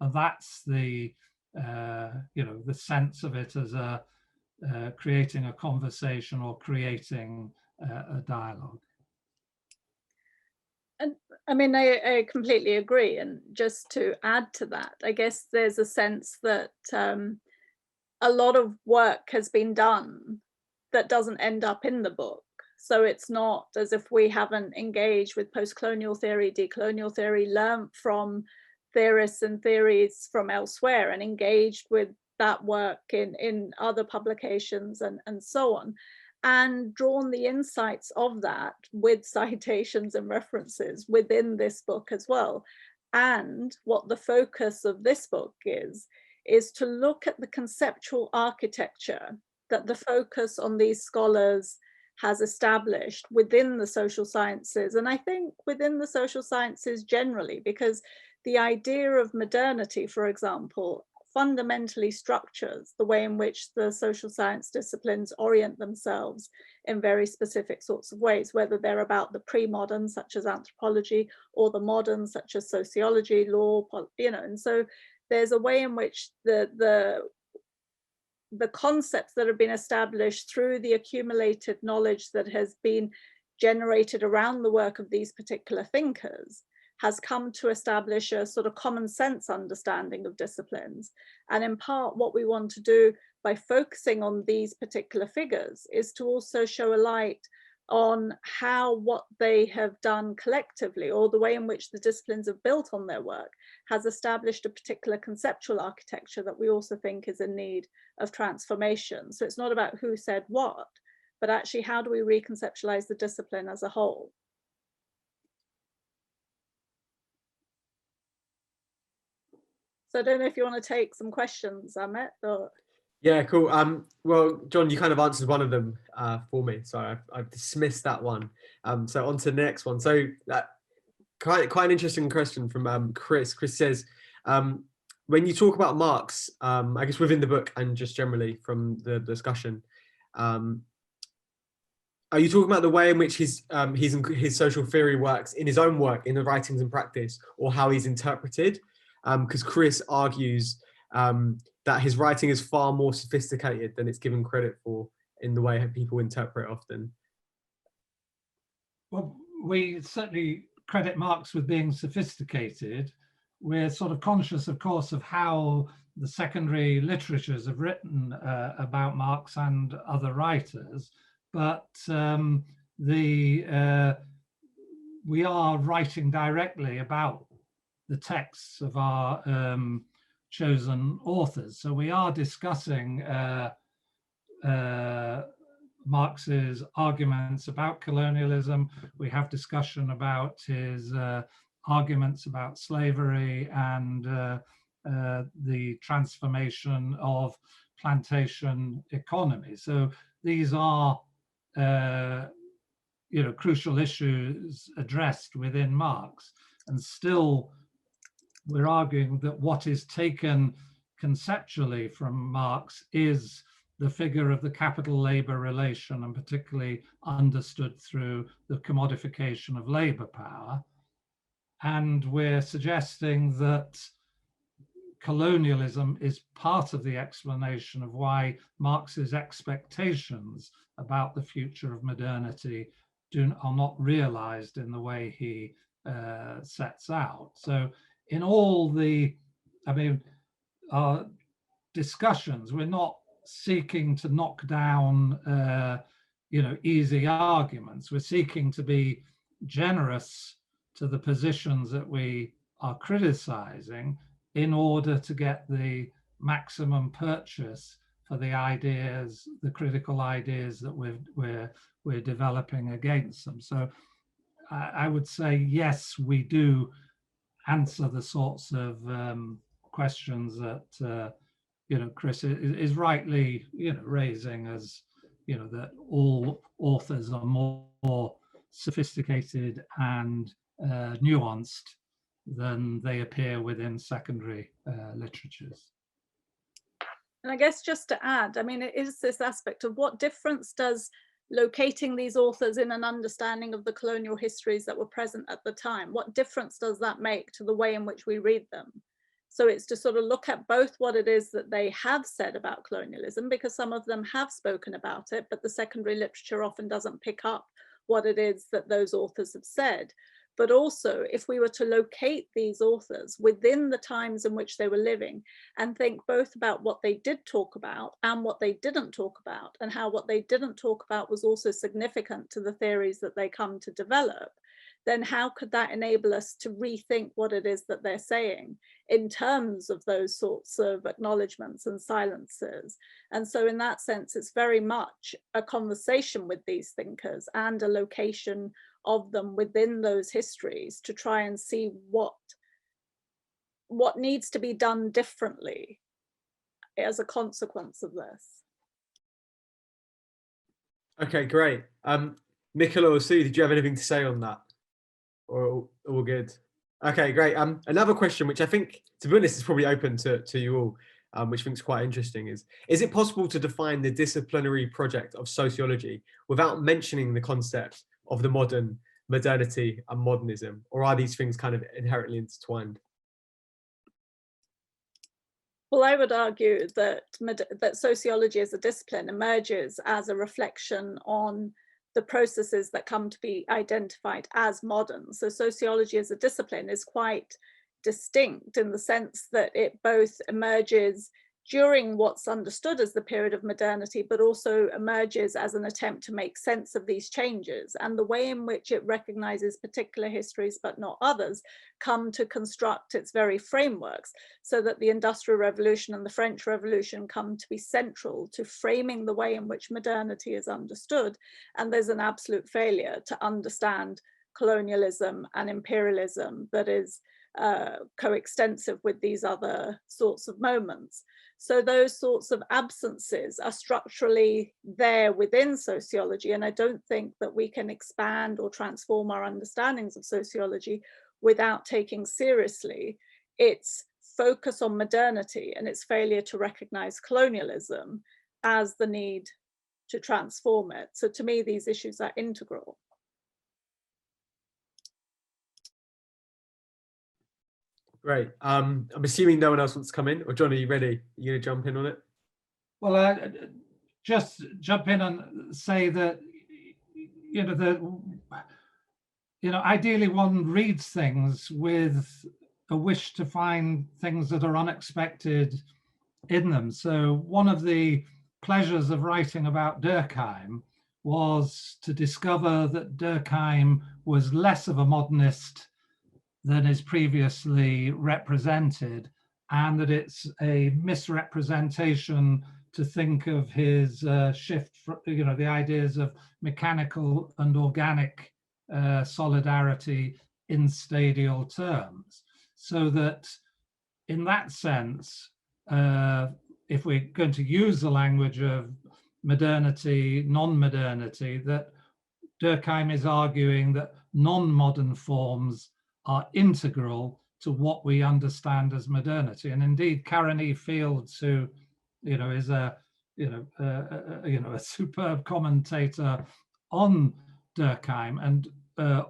And that's the the sense of it as a creating a conversation or creating a dialogue. And I mean, I completely agree. And just to add to that, I guess there's a sense that a lot of work has been done that doesn't end up in the book. So it's not as if we haven't engaged with post-colonial theory, decolonial theory, learned from theorists and theories from elsewhere and engaged with that work in other publications and so on, and drawn the insights of that with citations and references within this book as well. And what the focus of this book is to look at the conceptual architecture that the focus on these scholars has established within the social sciences, and I think within the social sciences generally, because the idea of modernity, for example, fundamentally structures the way in which the social science disciplines orient themselves in very specific sorts of ways, whether they're about the pre-modern, such as anthropology, or the modern, such as sociology, law, and so there's a way in which the concepts that have been established through the accumulated knowledge that has been generated around the work of these particular thinkers has come to establish a sort of common sense understanding of disciplines. And in part, what we want to do by focusing on these particular figures is to also show a light on how what they have done collectively, or the way in which the disciplines have built on their work, has established a particular conceptual architecture that we also think is in need of transformation. So it's not about who said what, but actually how do we reconceptualize the discipline as a whole? So I don't know if you want to take some questions, Amit, or... Yeah, cool. Well, John, you kind of answered one of them for me, so I've dismissed that one. So on to the next one. So quite an interesting question from Chris. Chris says, when you talk about Marx, I guess within the book and just generally from the discussion, are you talking about the way in which his social theory works in his own work, in the writings and practice, or how he's interpreted? Because Chris argues that his writing is far more sophisticated than it's given credit for in the way people interpret often. Well, we certainly credit Marx with being sophisticated. We're sort of conscious, of course, of how the secondary literatures have written about Marx and other writers, but we are writing directly about the texts of our chosen authors. So we are discussing Marx's arguments about colonialism. We have discussion about his arguments about slavery and the transformation of plantation economy. So these are crucial issues addressed within Marx, and still we're arguing that what is taken conceptually from Marx is the figure of the capital-labor relation, and particularly understood through the commodification of labor power. And we're suggesting that colonialism is part of the explanation of why Marx's expectations about the future of modernity are not realized in the way he sets out. So in all our discussions, we're not seeking to knock down, easy arguments. We're seeking to be generous to the positions that we are criticizing in order to get the maximum purchase for the ideas, the critical ideas that we're developing against them. So I would say, yes, we do answer the sorts of questions that Chris is rightly raising, as that all authors are more sophisticated and nuanced than they appear within secondary literatures. And I guess just to add, I mean, it is this aspect of what difference does locating these authors in an understanding of the colonial histories that were present at the time, what difference does that make to the way in which we read them? So it's to sort of look at both what it is that they have said about colonialism, because some of them have spoken about it, but the secondary literature often doesn't pick up what it is that those authors have said. But also, if we were to locate these authors within the times in which they were living and think both about what they did talk about and what they didn't talk about, and how what they didn't talk about was also significant to the theories that they come to develop, then how could that enable us to rethink what it is that they're saying in terms of those sorts of acknowledgements and silences? And so in that sense, it's very much a conversation with these thinkers and a location of them within those histories to try and see what needs to be done differently as a consequence of this. Okay, great. Michaela or Sue, did you have anything to say on that? Or all good? Okay, great. Another question, which I think, to be honest, is probably open to you all, which I think is quite interesting, is it possible to define the disciplinary project of sociology without mentioning the concept of the modernity and modernism, or are these things kind of inherently intertwined? Well, I would argue that sociology as a discipline emerges as a reflection on the processes that come to be identified as modern. So sociology as a discipline is quite distinct in the sense that it both emerges during what's understood as the period of modernity, but also emerges as an attempt to make sense of these changes, and the way in which it recognizes particular histories but not others come to construct its very frameworks, so that the Industrial Revolution and the French Revolution come to be central to framing the way in which modernity is understood. And there's an absolute failure to understand colonialism and imperialism that is coextensive with these other sorts of moments. So those sorts of absences are structurally there within sociology, and I don't think that we can expand or transform our understandings of sociology without taking seriously its focus on modernity and its failure to recognize colonialism as the need to transform it. So to me, these issues are integral. Great. I'm assuming no one else wants to come in, or John, are you ready? Are you going to jump in on it? Well, just jump in and say that, ideally one reads things with a wish to find things that are unexpected in them. So one of the pleasures of writing about Durkheim was to discover that Durkheim was less of a modernist than is previously represented, and that it's a misrepresentation to think of his shift, the ideas of mechanical and organic solidarity in stadial terms. So that in that sense, if we're going to use the language of modernity, non-modernity, that Durkheim is arguing that non-modern forms are integral to what we understand as modernity. And indeed, Karen E. Fields, who is a superb commentator on Durkheim, and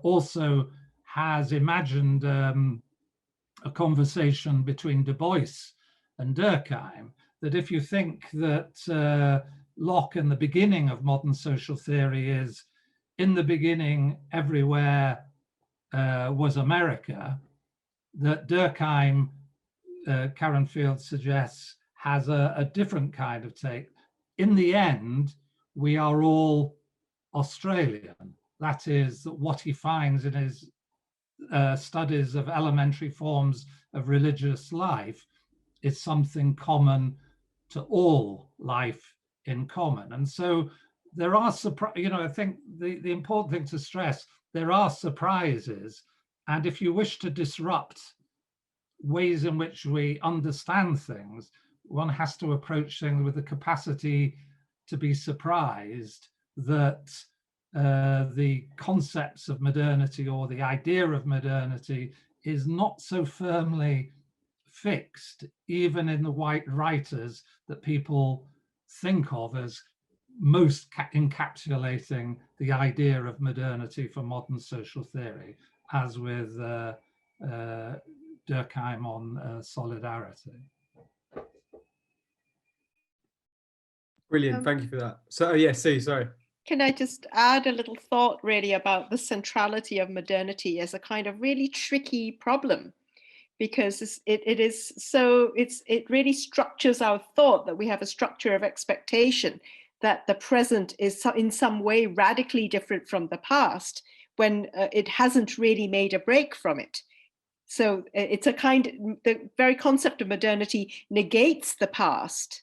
also has imagined a conversation between Du Bois and Durkheim, that if you think that Locke in the beginning of modern social theory is, in the beginning everywhere was America, that Durkheim, Karen Fields suggests, has a different kind of take. In the end, we are all Australian. That is what he finds in his studies of elementary forms of religious life is something common to all life in common. And so there are, I think the important thing to stress, there are surprises. And if you wish to disrupt ways in which we understand things, one has to approach things with the capacity to be surprised that the concepts of modernity or the idea of modernity is not so firmly fixed, even in the white writers that people think of as most encapsulating the idea of modernity for modern social theory, as with Durkheim on solidarity. Brilliant, thank you for that. So, yeah, Sue, sorry. Can I just add a little thought really about the centrality of modernity as a kind of really tricky problem? Because it really structures our thought, that we have a structure of expectation that the present is in some way radically different from the past, when it hasn't really made a break from it. So it's the very concept of modernity negates the past,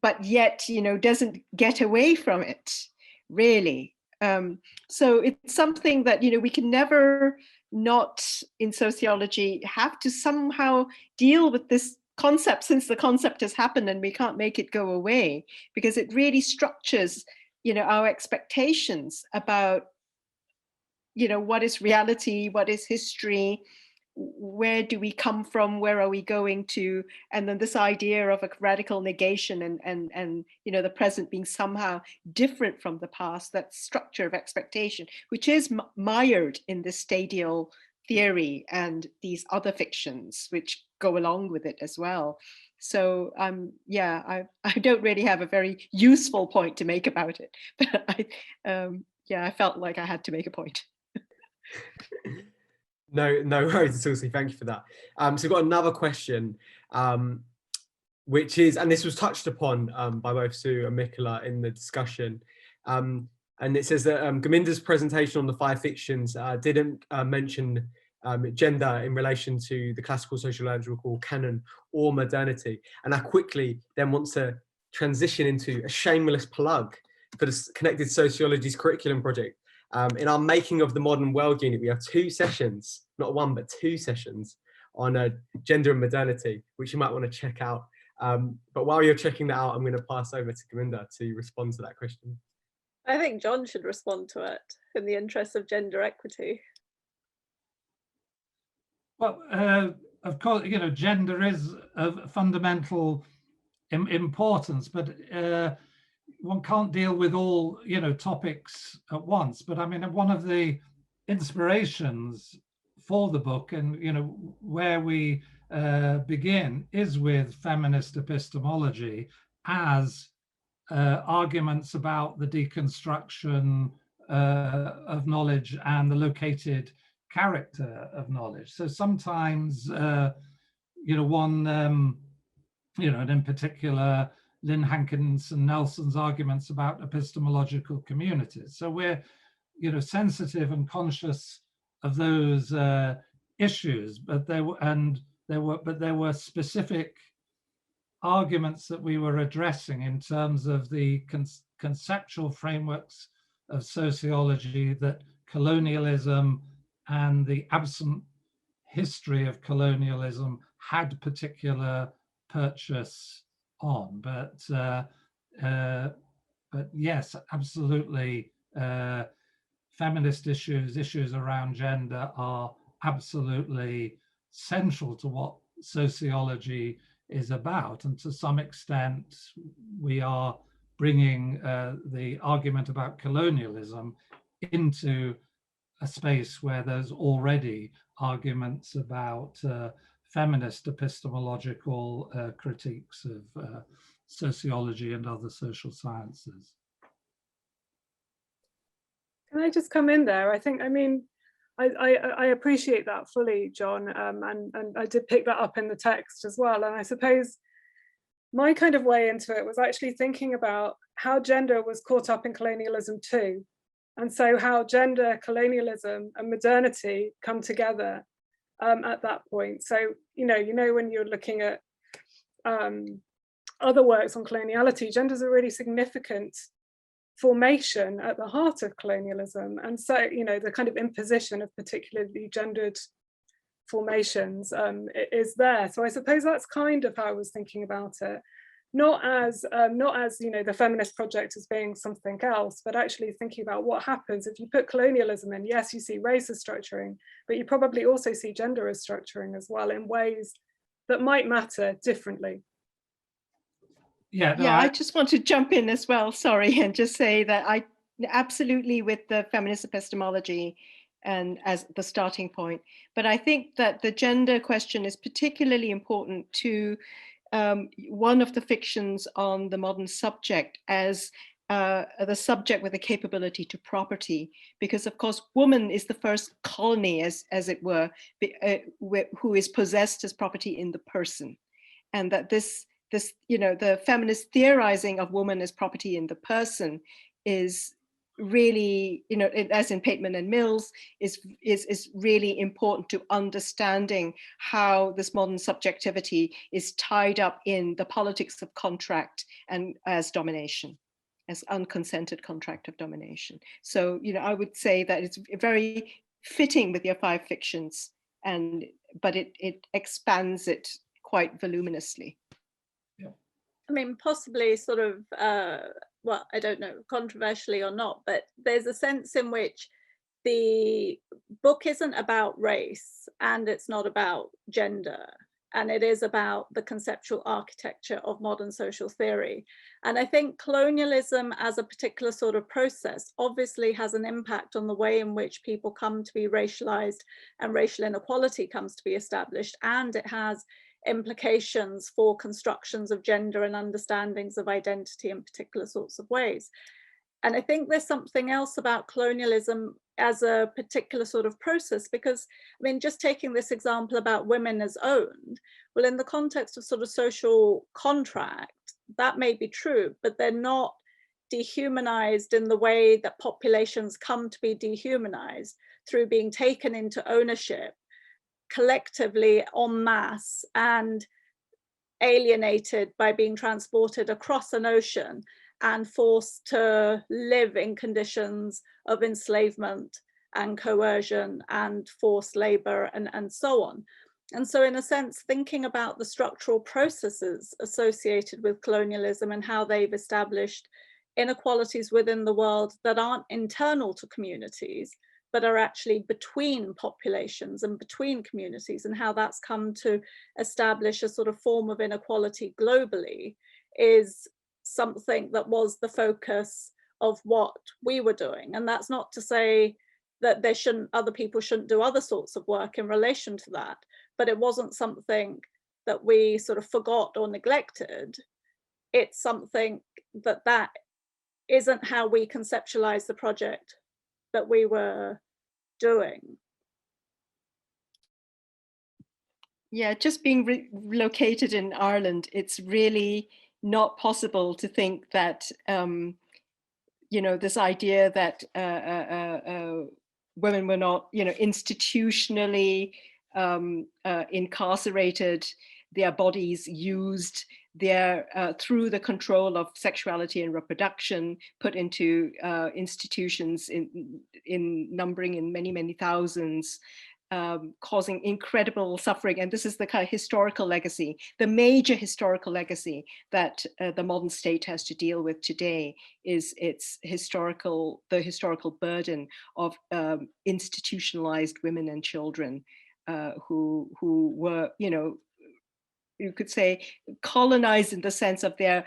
but yet, doesn't get away from it, really. So it's something that, we can never not in sociology have to somehow deal with this concept, since the concept has happened and we can't make it go away, because it really structures, our expectations about, what is reality, what is history, where do we come from, where are we going to, and then this idea of a radical negation and the present being somehow different from the past, that structure of expectation, which is mired in this stadial theory and these other fictions which go along with it as well. So I don't really have a very useful point to make about it, but I felt like I had to make a point. No worries at all, Sue, thank you for that. So we've got another question, which is, and this was touched upon by both Sue and Michaela in the discussion, and it says that Gurminder's presentation on the 5 fictions didn't mention gender in relation to the classical sociological canon or modernity. And I quickly then want to transition into a shameless plug for the Connected Sociology's curriculum project. In our Making of the Modern World unit, we have 2 sessions, not one, but 2 sessions on gender and modernity, which you might want to check out. But while you're checking that out, I'm going to pass over to Gurminder to respond to that question. I think John should respond to it in the interest of gender equity. Well, of course, gender is of fundamental importance, but one can't deal with all, topics at once. But I mean, one of the inspirations for the book, and where we begin, is with feminist epistemology as arguments about the deconstruction of knowledge and the located character of knowledge. So sometimes, one, and in particular, Lynn Hankinson Nelson's arguments about epistemological communities. So we're, sensitive and conscious of those issues, but there were specific arguments that we were addressing in terms of the conceptual frameworks of sociology that colonialism and the absent history of colonialism had particular purchase on. But yes, absolutely, feminist issues around gender are absolutely central to what sociology is about, and to some extent we are bringing the argument about colonialism into a space where there's already arguments about feminist epistemological critiques of sociology and other social sciences. Can I just come in there? I appreciate that fully, John, and I did pick that up in the text as well. And I suppose my kind of way into it was actually thinking about how gender was caught up in colonialism too. And so how gender, colonialism and modernity come together at that point. So, when you're looking at other works on coloniality, gender is a really significant formation at the heart of colonialism. And so, the kind of imposition of particularly gendered formations is there. So I suppose that's kind of how I was thinking about it. not as the feminist project as being something else, but actually thinking about what happens if you put colonialism in. Yes, you see race as structuring, but you probably also see gender as structuring as well in ways that might matter differently. Yeah, no, I just want to jump in as well, sorry, and just say that I absolutely with the feminist epistemology and as the starting point, but I think that the gender question is particularly important to one of the fictions on the modern subject as the subject with the capability to property, because of course woman is the first colony, as it were, who is possessed as property in the person, and that this the feminist theorizing of woman as property in the person is really, as in Pateman and Mills, is really important to understanding how this modern subjectivity is tied up in the politics of contract and as domination, as unconsented contract of domination. So, I would say that it's very fitting with your 5 fictions, but it expands it quite voluminously. I mean, possibly sort of, well, I don't know, controversially or not, but there's a sense in which the book isn't about race and it's not about gender, and it is about the conceptual architecture of modern social theory. And I think colonialism as a particular sort of process obviously has an impact on the way in which people come to be racialized and racial inequality comes to be established, and it has implications for constructions of gender and understandings of identity in particular sorts of ways. And I think there's something else about colonialism as a particular sort of process, because, I mean, just taking this example about women as owned, well, in the context of sort of social contract, that may be true, but they're not dehumanized in the way that populations come to be dehumanized through being taken into ownership collectively en masse and alienated by being transported across an ocean and forced to live in conditions of enslavement and coercion and forced labor and so on. And so in a sense, thinking about the structural processes associated with colonialism and how they've established inequalities within the world that aren't internal to communities, but are actually between populations and between communities, and how that's come to establish a sort of form of inequality globally, is something that was the focus of what we were doing. And that's not to say that other people shouldn't do other sorts of work in relation to that, but it wasn't something that we sort of forgot or neglected. It's something that isn't how we conceptualize the project that we were doing. Yeah, just being located in Ireland, it's really not possible to think that, this idea that women were not, institutionally incarcerated, their bodies used, through the control of sexuality and reproduction, put into institutions in numbering in many, many thousands, causing incredible suffering. And this is the kind of historical legacy, the major historical legacy that the modern state has to deal with today, is the historical burden of institutionalized women and children who were, you could say, colonized in the sense of their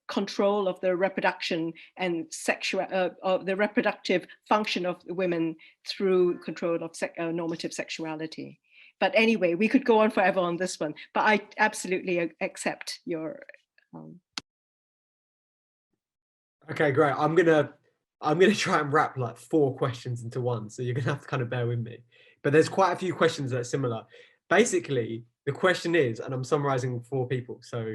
control of the reproduction and the reproductive function of women through control of normative sexuality. But anyway, we could go on forever on this one, but I absolutely accept your. Okay, great. I'm gonna try and wrap like 4 questions into one, so you're gonna have to kind of bear with me. But there's quite a few questions that are similar. Basically, the question is, and I'm summarizing 4 people, so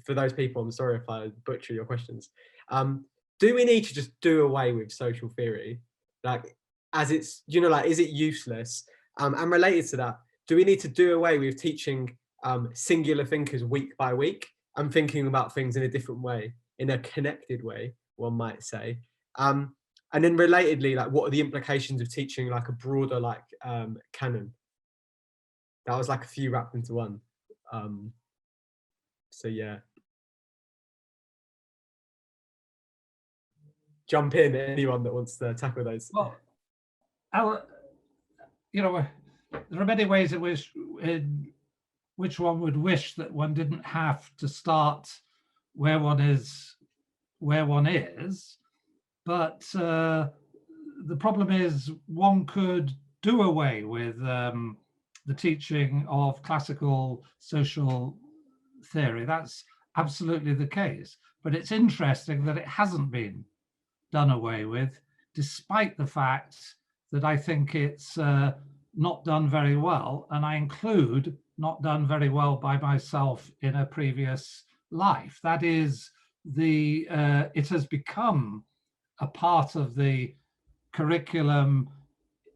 for those people, I'm sorry if I butcher your questions. Do we need to just do away with social theory? Like, as it's, is it useless? And related to that, do we need to do away with teaching singular thinkers week by week and thinking about things in a different way, in a connected way, one might say? And then relatedly, like, what are the implications of teaching like a broader canon? That was like a few wrapped into one. So yeah. jump in, anyone that wants to tackle those. Well, you know, there are many ways in which one would wish that one didn't have to start where one is, but the problem is one could do away with the teaching of classical social theory. That's absolutely the case, but it's interesting that it hasn't been done away with, despite the fact that I think it's not done very well, and I include not done very well by myself in a previous life. That is, it has become a part of the curriculum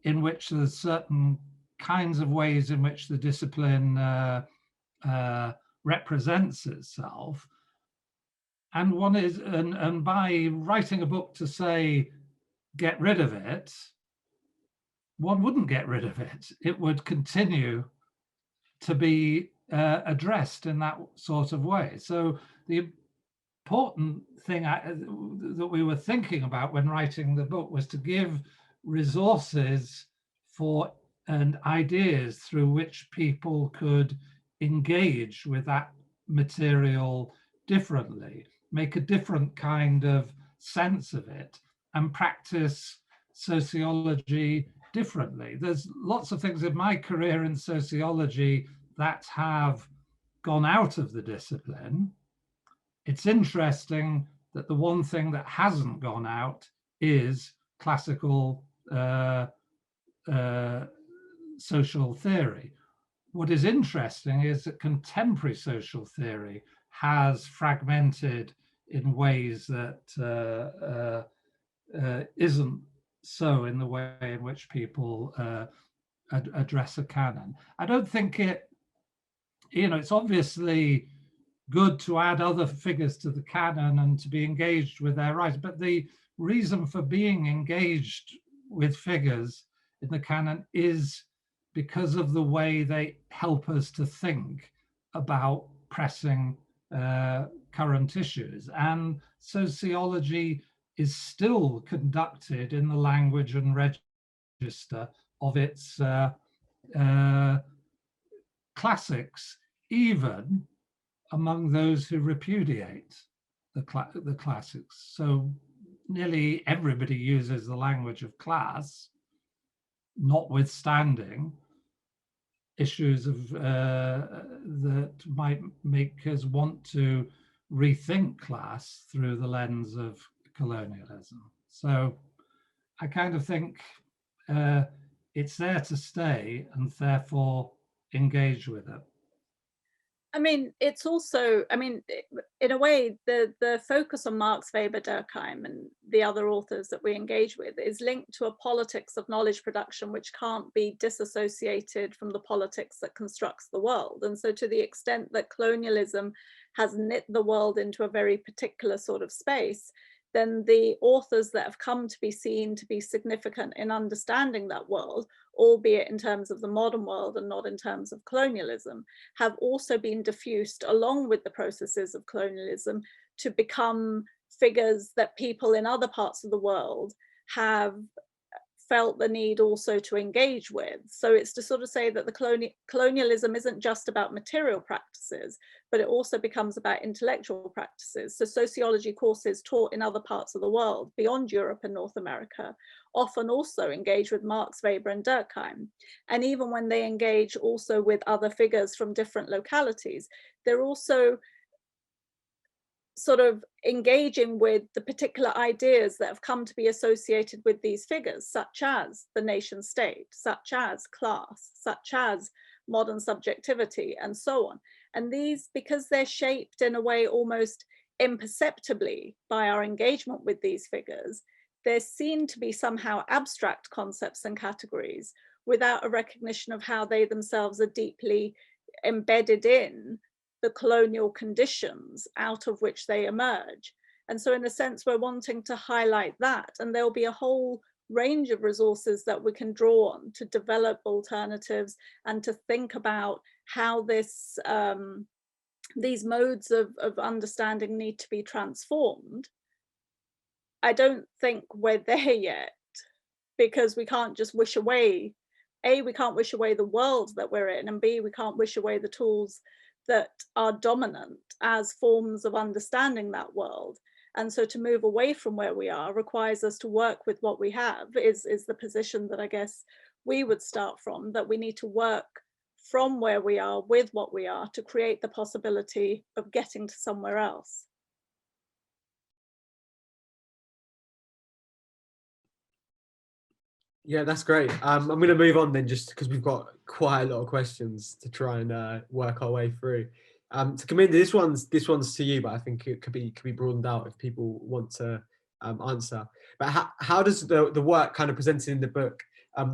in which there's certain kinds of ways in which the discipline represents itself. And one is, and by writing a book to say, get rid of it, one wouldn't get rid of it. It would continue to be addressed in that sort of way. So the important thing that we were thinking about when writing the book was to give resources for and ideas through which people could engage with that material differently, make a different kind of sense of it, and practice sociology differently. There's lots of things in my career in sociology that have gone out of the discipline. It's interesting that the one thing that hasn't gone out is classical social theory. What is interesting is that contemporary social theory has fragmented in ways that isn't so in the way in which people address a canon. I don't think it, you know, it's obviously good to add other figures to the canon and to be engaged with their writers, but the reason for being engaged with figures in the canon is because of the way they help us to think about pressing current issues. And sociology is still conducted in the language and register of its classics, even among those who repudiate the classics. So nearly everybody uses the language of class, notwithstanding issues of that might make us want to rethink class through the lens of colonialism. So I kind of think it's there to stay, and therefore engage with it. I mean, it's also, I mean, in a way, the focus on Marx, Weber, Durkheim, and the other authors that we engage with is linked to a politics of knowledge production which can't be disassociated from the politics that constructs the world. And so to the extent that colonialism has knit the world into a very particular sort of space, then the authors that have come to be seen to be significant in understanding that world, albeit in terms of the modern world and not in terms of colonialism, have also been diffused along with the processes of colonialism to become figures that people in other parts of the world have felt the need also to engage with. So it's to sort of say that the colonialism isn't just about material practices, but it also becomes about intellectual practices. So sociology courses taught in other parts of the world beyond Europe and North America often also engage with Marx, Weber, and Durkheim. And even when they engage also with other figures from different localities, they're also sort of engaging with the particular ideas that have come to be associated with these figures, such as the nation state, such as class, such as modern subjectivity, and so on. And these, because they're shaped in a way almost imperceptibly by our engagement with these figures, they're seen to be somehow abstract concepts and categories without a recognition of how they themselves are deeply embedded in the colonial conditions out of which they emerge. And so in a sense, we're wanting to highlight that, and there'll be a whole range of resources that we can draw on to develop alternatives and to think about how this these modes of understanding need to be transformed. I don't think we're there yet, because we can't just wish away, A, we can't wish away the world that we're in, and B, we can't wish away the tools that are dominant as forms of understanding that world. And so to move away from where we are requires us to work with what we have, is the position that I guess we would start from, that we need to work from where we are with what we are to create the possibility of getting to somewhere else. Yeah, that's great. I'm going to move on then, just because we've got quite a lot of questions to try and work our way through. To come in, this one's to you, but I think it could be broadened out if people want to answer. But how does the work kind of presented in the book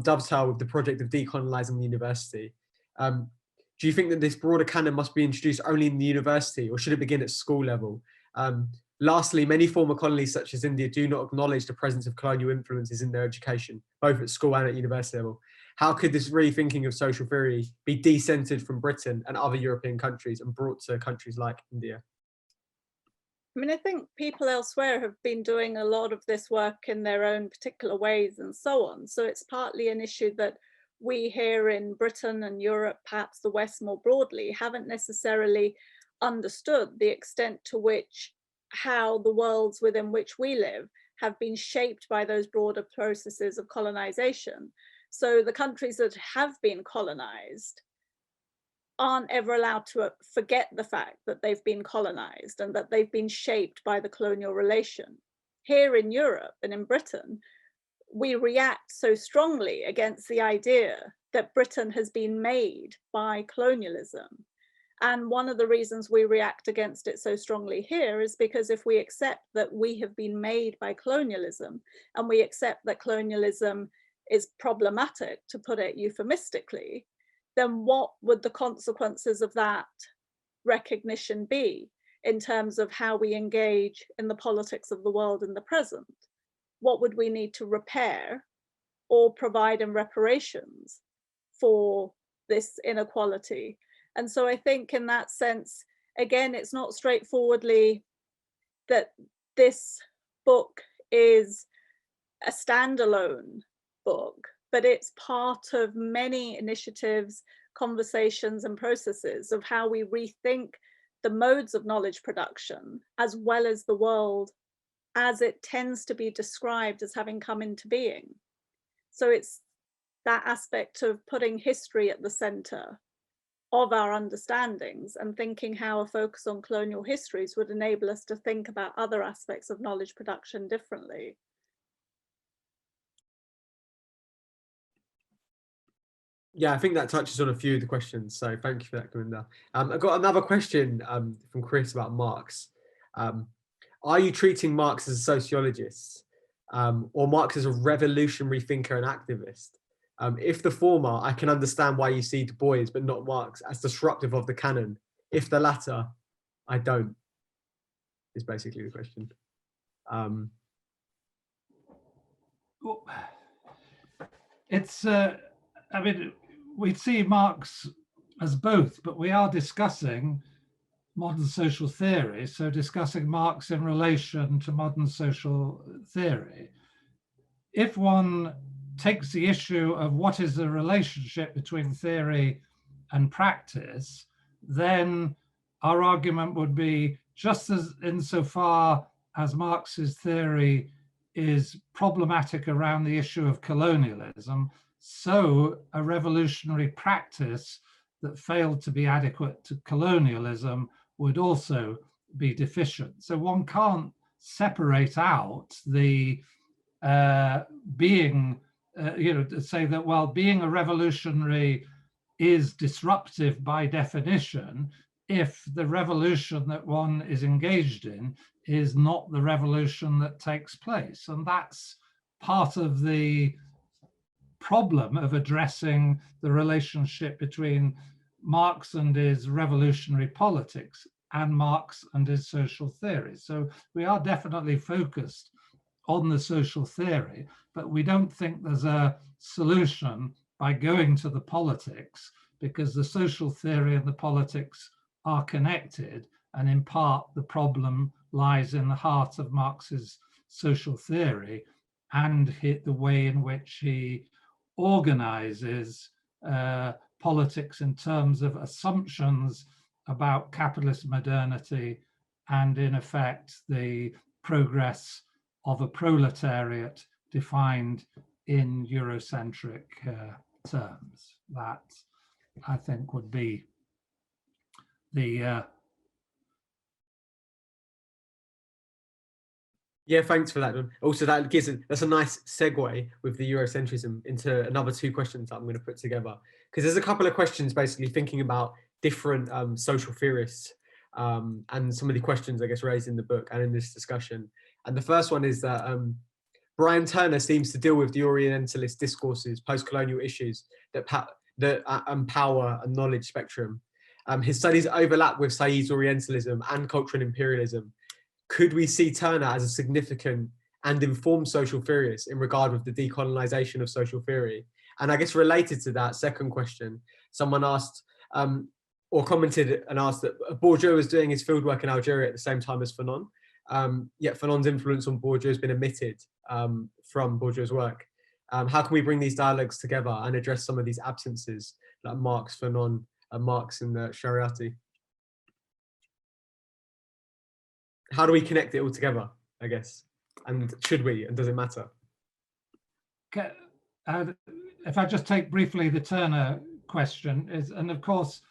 dovetail with the project of decolonizing the university? Do you think that this broader canon must be introduced only in the university, or should it begin at school level? Lastly, many former colonies such as India do not acknowledge the presence of colonial influences in their education, both at school and at university level. How could this rethinking of social theory be decentered from Britain and other European countries and brought to countries like India? I mean, I think people elsewhere have been doing a lot of this work in their own particular ways and so on. So it's partly an issue that we here in Britain and Europe, perhaps the West more broadly, haven't necessarily understood the extent to which how the worlds within which we live have been shaped by those broader processes of colonization. So the countries that have been colonized aren't ever allowed to forget the fact that they've been colonized and that they've been shaped by the colonial relation. Here in Europe and in Britain, we react so strongly against the idea that Britain has been made by colonialism. And one of the reasons we react against it so strongly here is because if we accept that we have been made by colonialism, and we accept that colonialism is problematic, to put it euphemistically, then what would the consequences of that recognition be in terms of how we engage in the politics of the world in the present? What would we need to repair or provide in reparations for this inequality? And so I think in that sense, again, it's not straightforwardly that this book is a standalone book, but it's part of many initiatives, conversations, and processes of how we rethink the modes of knowledge production, as well as the world as it tends to be described as having come into being. So it's that aspect of putting history at the center of our understandings and thinking how a focus on colonial histories would enable us to think about other aspects of knowledge production differently. Yeah, I think that touches on a few of the questions. So thank you for that, Gurminder. I've got another question from Chris about Marx. Are you treating Marx as a sociologist or Marx as a revolutionary thinker and activist? If the former, I can understand why you see Du Bois, but not Marx, as disruptive of the canon. If the latter, I don't, is basically the question. Well, it's, I mean, we see Marx as both, but we are discussing modern social theory, so discussing Marx in relation to modern social theory. If one takes the issue of what is the relationship between theory and practice, then our argument would be just as insofar as Marx's theory is problematic around the issue of colonialism, so a revolutionary practice that failed to be adequate to colonialism would also be deficient. So one can't separate out the being, to say that, well, being a revolutionary is disruptive by definition if the revolution that one is engaged in is not the revolution that takes place. And that's part of the problem of addressing the relationship between Marx and his revolutionary politics and Marx and his social theory. So we are definitely focused on the social theory, but we don't think there's a solution by going to the politics, because the social theory and the politics are connected, and in part the problem lies in the heart of Marx's social theory and the way in which he organizes politics in terms of assumptions about capitalist modernity and, in effect, the progress of a proletariat defined in Eurocentric terms. That, I think, would be the Yeah, thanks for that, John. Also, that's a nice segue with the Eurocentrism into another two questions that I'm going to put together, because there's a couple of questions basically thinking about different social theorists and some of the questions, I guess, raised in the book and in this discussion. And the first one is that Brian Turner seems to deal with the Orientalist discourses, post-colonial issues that power and knowledge spectrum. His studies overlap with Said's Orientalism and cultural imperialism. Could we see Turner as a significant and informed social theorist in regard with the decolonization of social theory? And I guess related to that second question, someone asked or commented and asked that Bourdieu was doing his fieldwork in Algeria at the same time as Fanon, yet Fanon's influence on Bourdieu has been omitted from Bourdieu's work. How can we bring these dialogues together and address some of these absences, like Marx, Fanon, Marx and Shariati? How do we connect it all together, I guess? And should we, and does it matter? Okay. If I just take briefly the Turner question, and of course,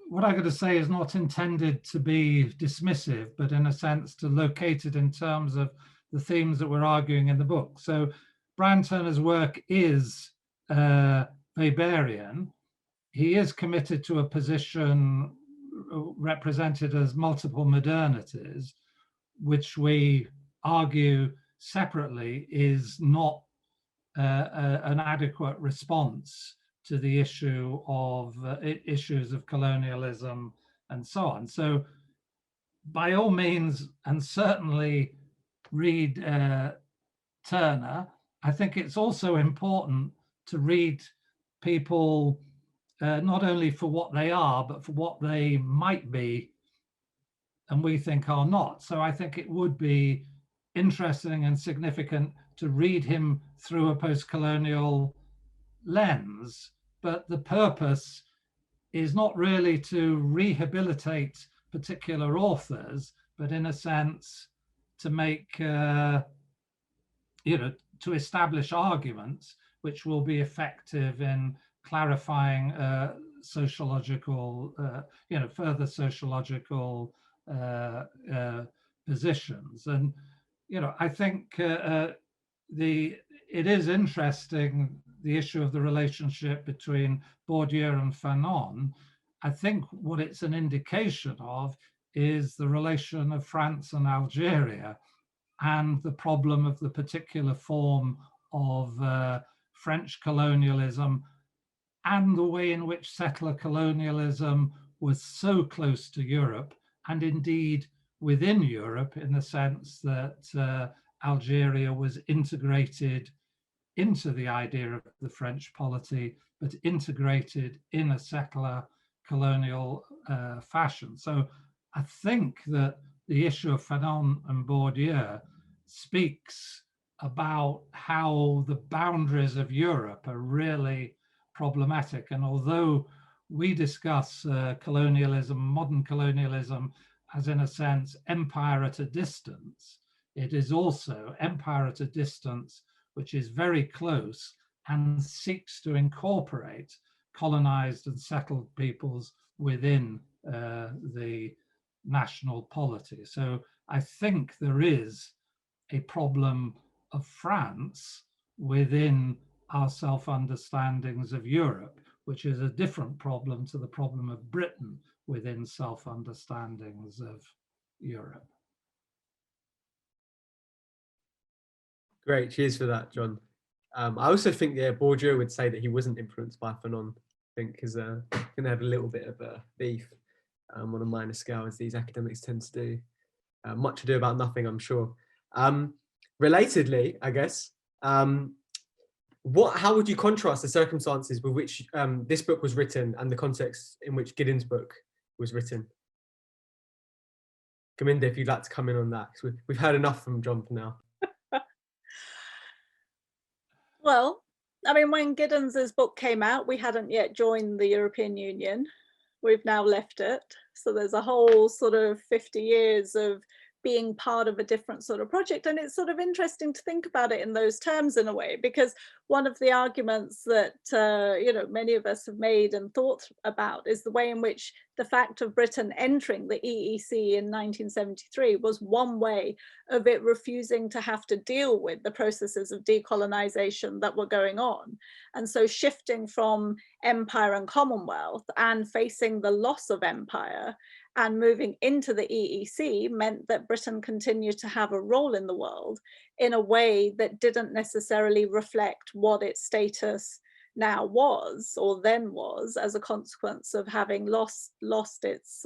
what I'm going to say is not intended to be dismissive, but in a sense to locate it in terms of the themes that we're arguing in the book. So Brian Turner's work is Weberian. He is committed to a position represented as multiple modernities, which we argue separately is not an adequate response to the issue of issues of colonialism and so on. So by all means, and certainly read Turner. I think it's also important to read people not only for what they are, but for what they might be and we think are not. So I think it would be interesting and significant to read him through a post-colonial lens, but the purpose is not really to rehabilitate particular authors, but in a sense to make, to establish arguments which will be effective in clarifying sociological, further sociological positions. And, I think it is interesting, the issue of the relationship between Bourdieu and Fanon. I think what it's an indication of is the relation of France and Algeria and the problem of the particular form of French colonialism and the way in which settler colonialism was so close to Europe, and indeed within Europe, in the sense that Algeria was integrated into the idea of the French polity, but integrated in a settler colonial fashion. So I think that the issue of Fanon and Bourdieu speaks about how the boundaries of Europe are really problematic. And although we discuss colonialism, modern colonialism, as in a sense, empire at a distance, it is also empire at a distance which is very close and seeks to incorporate colonized and settled peoples within the national polity. So I think there is a problem of France within our self-understandings of Europe, which is a different problem to the problem of Britain within self-understandings of Europe. Great, cheers for that, John. I also think, Bourdieu would say that he wasn't influenced by Fanon, I think, because I think they have a little bit of a beef on a minor scale, as these academics tend to do. Much ado about nothing, I'm sure. Relatedly, I guess, how would you contrast the circumstances with which this book was written and the context in which Giddens' book was written? Gurminder, if you'd like to come in on that, because we've heard enough from John for now. Well, I mean, when Giddens's book came out, we hadn't yet joined the European Union. We've now left it. So there's a whole sort of 50 years of being part of a different sort of project. And it's sort of interesting to think about it in those terms in a way, because one of the arguments that, you know, many of us have made and thought about is the way in which the fact of Britain entering the EEC in 1973 was one way of it refusing to have to deal with the processes of decolonization that were going on. And so shifting from empire and commonwealth and facing the loss of empire and moving into the EEC meant that Britain continued to have a role in the world in a way that didn't necessarily reflect what its status now was or then was as a consequence of having lost its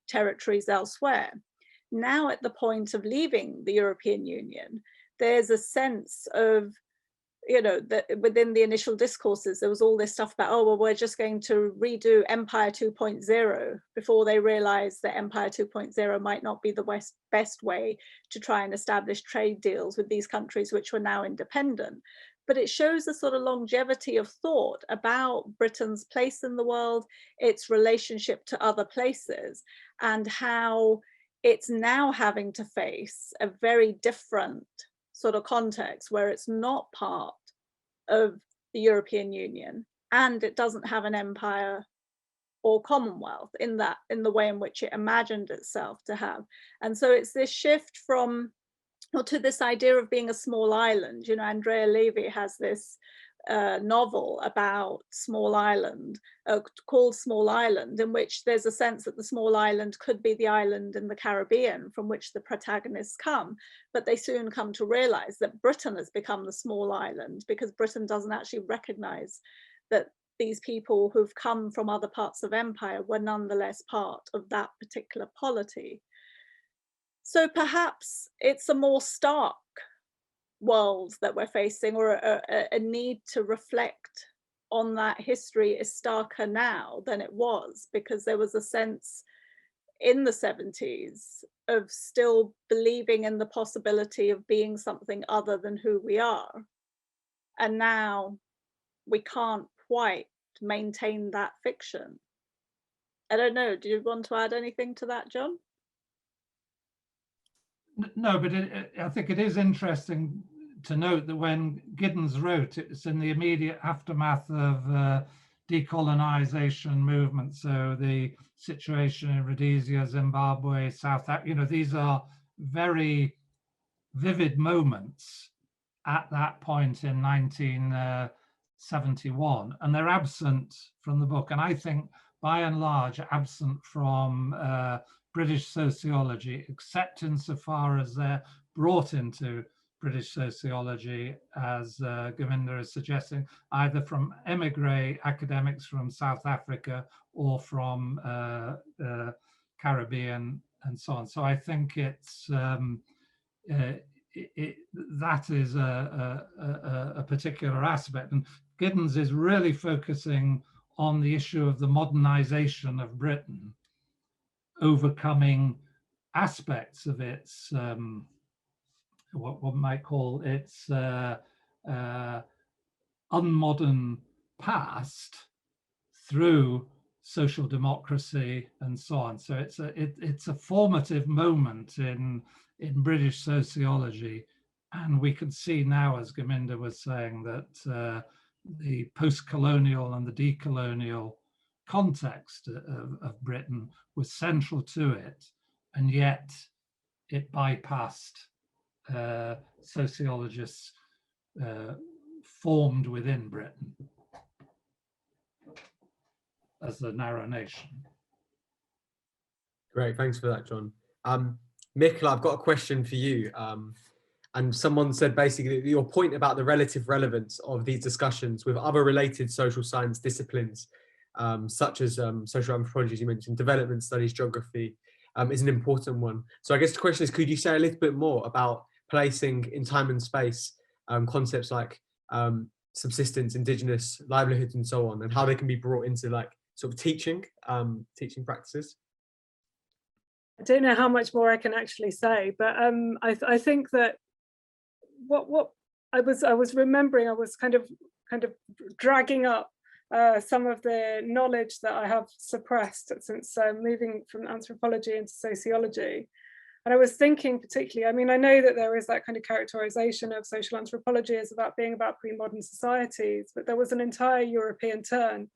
territories elsewhere. Now at the point of leaving the European Union, there's a sense of, you know, that within the initial discourses, there was all this stuff about, oh, well, we're just going to redo Empire 2.0 before they realized that Empire 2.0 might not be the best way to try and establish trade deals with these countries which were now independent. But it shows a sort of longevity of thought about Britain's place in the world, its relationship to other places, and how it's now having to face a very different sort of context where it's not part of the European Union and it doesn't have an empire or commonwealth in the way in which it imagined itself to have. And so it's this shift from, or to this idea of being a small island. You know, Andrea Levy has this novel about small island called Small Island, in which there's a sense that the small island could be the island in the Caribbean from which the protagonists come, but they soon come to realize that Britain has become the small island because Britain doesn't actually recognize that these people who've come from other parts of empire were nonetheless part of that particular polity. So perhaps it's a more stark world that we're facing, or a need to reflect on that history is starker now than it was, because there was a sense in the 70s of still believing in the possibility of being something other than who we are. And now we can't quite maintain that fiction. I don't know, do you want to add anything to that, John? No, but I think it is interesting to note that when Giddens wrote, it's in the immediate aftermath of decolonization movement. So the situation in Rhodesia, Zimbabwe, South Africa, you know, these are very vivid moments at that point in 1971, and they're absent from the book. And I think by and large absent from British sociology, except insofar as they're brought into British sociology, as Gurminder is suggesting, either from emigre academics from South Africa or from Caribbean and so on. So I think it's that is a particular aspect. And Giddens is really focusing on the issue of the modernization of Britain, overcoming aspects of its what one might call its unmodern past through social democracy and so on. So it's a formative moment in British sociology, and we can see now, as Gurminder was saying, that the post-colonial and the decolonial context of Britain was central to it, and yet it bypassed sociologists formed within Britain as the narrow nation. Great, thanks for that, John. Michaela, I've got a question for you. And someone said basically that your point about the relative relevance of these discussions with other related social science disciplines, such as social anthropology, as you mentioned, development studies, geography, is an important one. So I guess the question is, could you say a little bit more about placing in time and space concepts like subsistence, indigenous livelihoods, and so on, and how they can be brought into like sort of teaching practices? I don't know how much more I can actually say, but I think that what I was remembering, I was kind of dragging up some of the knowledge that I have suppressed since moving from anthropology into sociology. And I was thinking particularly, I mean, I know that there is that kind of characterization of social anthropology as being about pre-modern societies, but there was an entire European turn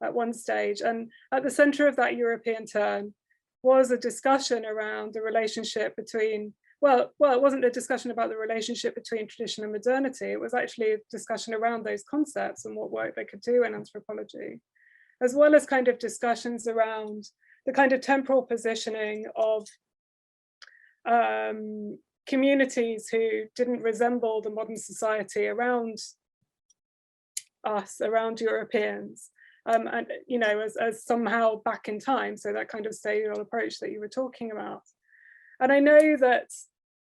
at one stage. And at the center of that European turn was a discussion around the relationship between, well, it wasn't a discussion about the relationship between tradition and modernity. It was actually a discussion around those concepts and what work they could do in anthropology, as well as kind of discussions around the kind of temporal positioning of communities who didn't resemble the modern society around us, around Europeans, and you know, as somehow back in time. So that kind of stadial approach that you were talking about. And I know that,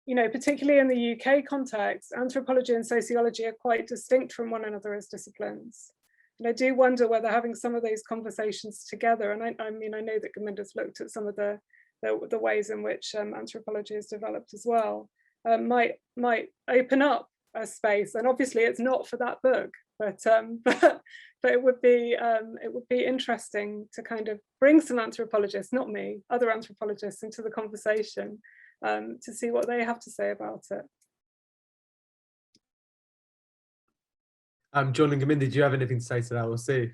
you know, particularly in the UK context, anthropology and sociology are quite distinct from one another as disciplines. And I do wonder whether having some of those conversations together, and I mean, I know that Gurminder's looked at some of the ways in which anthropology has developed as well, might open up a space. And obviously it's not for that book, but it would be interesting to kind of bring some anthropologists, not me, other anthropologists into the conversation to see what they have to say about it. John and Gurminder, do you have anything to say to that? We'll see.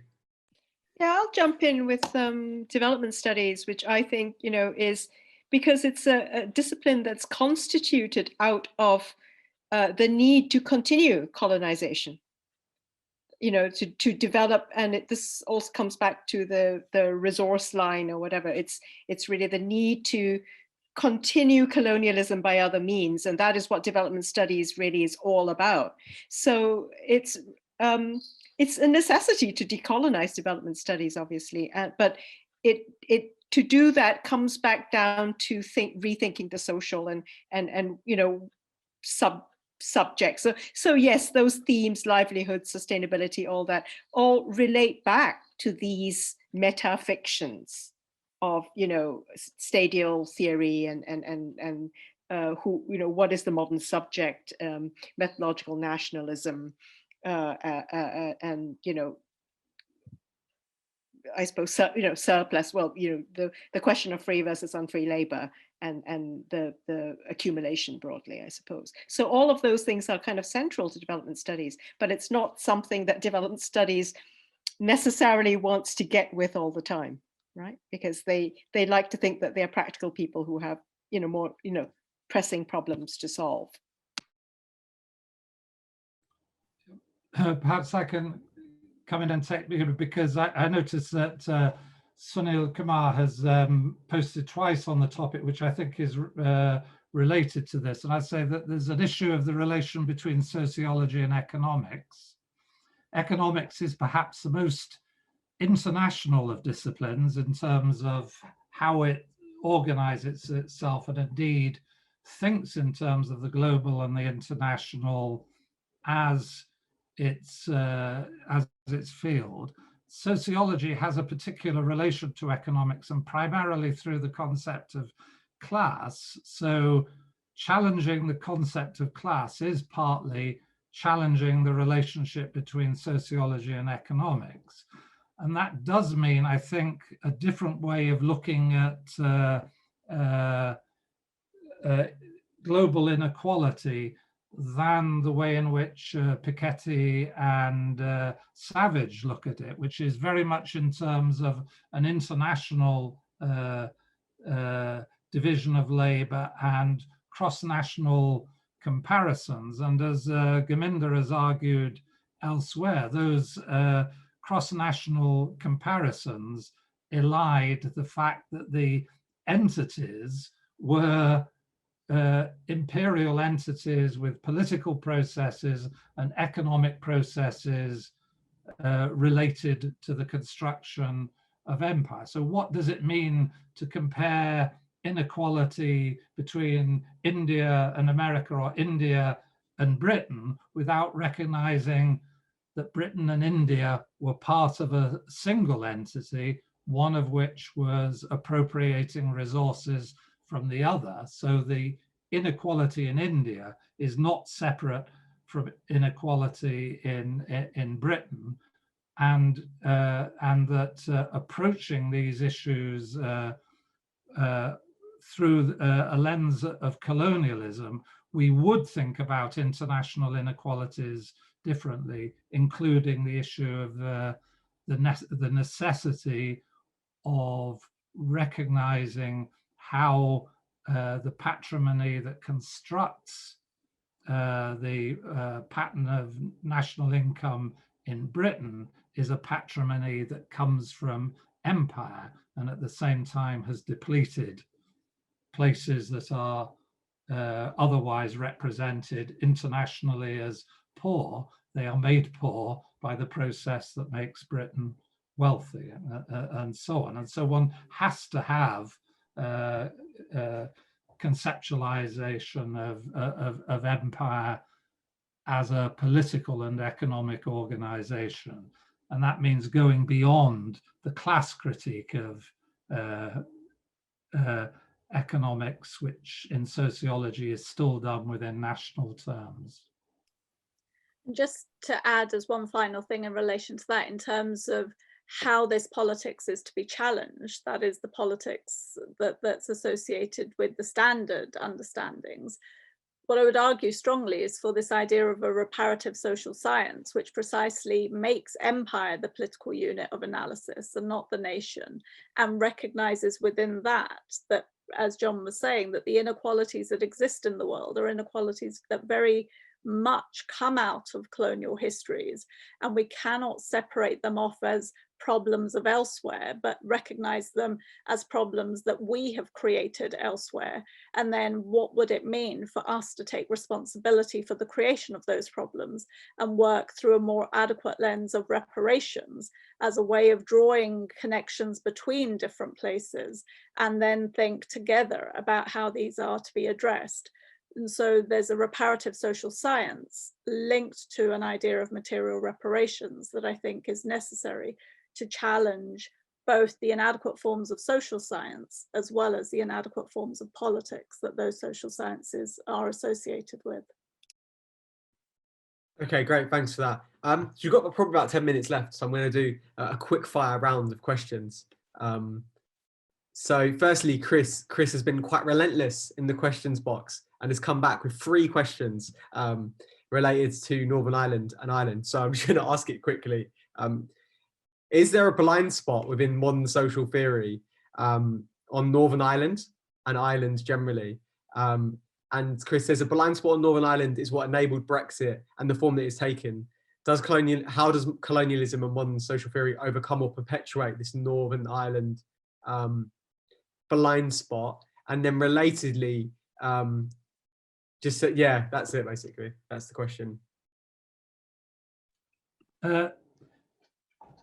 Yeah, I'll jump in with development studies, which I think, you know, is because it's a discipline that's constituted out of the need to continue colonization, you know, to develop, and this also comes back to the resource line or whatever. It's really the need to continue colonialism by other means, and that is what development studies really is all about. So it's a necessity to decolonize development studies, obviously, but it to do that comes back down to rethinking the social and you know, subjects. So yes, those themes, livelihood, sustainability, all that, all relate back to these meta fictions of, you know, stadial theory and who, you know, what is the modern subject, methodological nationalism, and, you know, I suppose, you know, surplus, well, you know, the question of free versus unfree labor and the accumulation broadly, I suppose. So all of those things are kind of central to development studies, but it's not something that development studies necessarily wants to get with all the time, right? Because they like to think that they're practical people who have, you know, more, you know, pressing problems to solve. Perhaps I can come in and take, because I noticed that Sunil Kumar has posted twice on the topic, which I think is related to this. And I'd say that there's an issue of the relation between sociology and economics. Economics is perhaps the most international of disciplines in terms of how it organizes itself and indeed thinks in terms of the global and the international as its field. Sociology has a particular relation to economics, and primarily through the concept of class. So challenging the concept of class is partly challenging the relationship between sociology and economics. And that does mean, I think, a different way of looking at global inequality than the way in which Piketty and Savage look at it, which is very much in terms of an international division of labor and cross-national comparisons. And as Gurminder has argued elsewhere, those cross-national comparisons elide the fact that the entities were imperial entities with political processes and economic processes related to the construction of empire. So what does it mean to compare inequality between India and America or India and Britain without recognizing that Britain and India were part of a single entity, one of which was appropriating resources from the other? So the inequality in India is not separate from inequality in Britain, and that approaching these issues through a lens of colonialism, we would think about international inequalities differently, including the issue of the necessity of recognizing how the patrimony that constructs the pattern of national income in Britain is a patrimony that comes from empire, and at the same time has depleted places that are otherwise represented internationally as poor. They are made poor by the process that makes Britain wealthy, and so on. And so one has to have conceptualization of empire as a political and economic organization. And that means going beyond the class critique of economics, which in sociology is still done within national terms. Just to add as one final thing in relation to that, in terms of how this politics is to be challenged, that is the politics that's associated with the standard understandings. What I would argue strongly is for this idea of a reparative social science, which precisely makes empire the political unit of analysis and not the nation, and recognizes within that, as John was saying, that the inequalities that exist in the world are inequalities that very much come out of colonial histories, and we cannot separate them off as problems of elsewhere, but recognize them as problems that we have created elsewhere. And then what would it mean for us to take responsibility for the creation of those problems and work through a more adequate lens of reparations as a way of drawing connections between different places, and then think together about how these are to be addressed. And so there's a reparative social science linked to an idea of material reparations that I think is necessary to challenge both the inadequate forms of social science as well as the inadequate forms of politics that those social sciences are associated with. Okay, great, thanks for that. So you've got probably about 10 minutes left, so I'm going to do a quick fire round of questions. So firstly, Chris has been quite relentless in the questions box and has come back with 3 questions related to Northern Ireland and Ireland. So I'm just going to ask it quickly. Is there a blind spot within modern social theory on Northern Ireland and Ireland generally? And Chris, there's a blind spot on Northern Ireland is what enabled Brexit and the form that it's taken. How does colonialism and modern social theory overcome or perpetuate this Northern Ireland blind spot? And then relatedly, yeah, that's it basically. That's the question.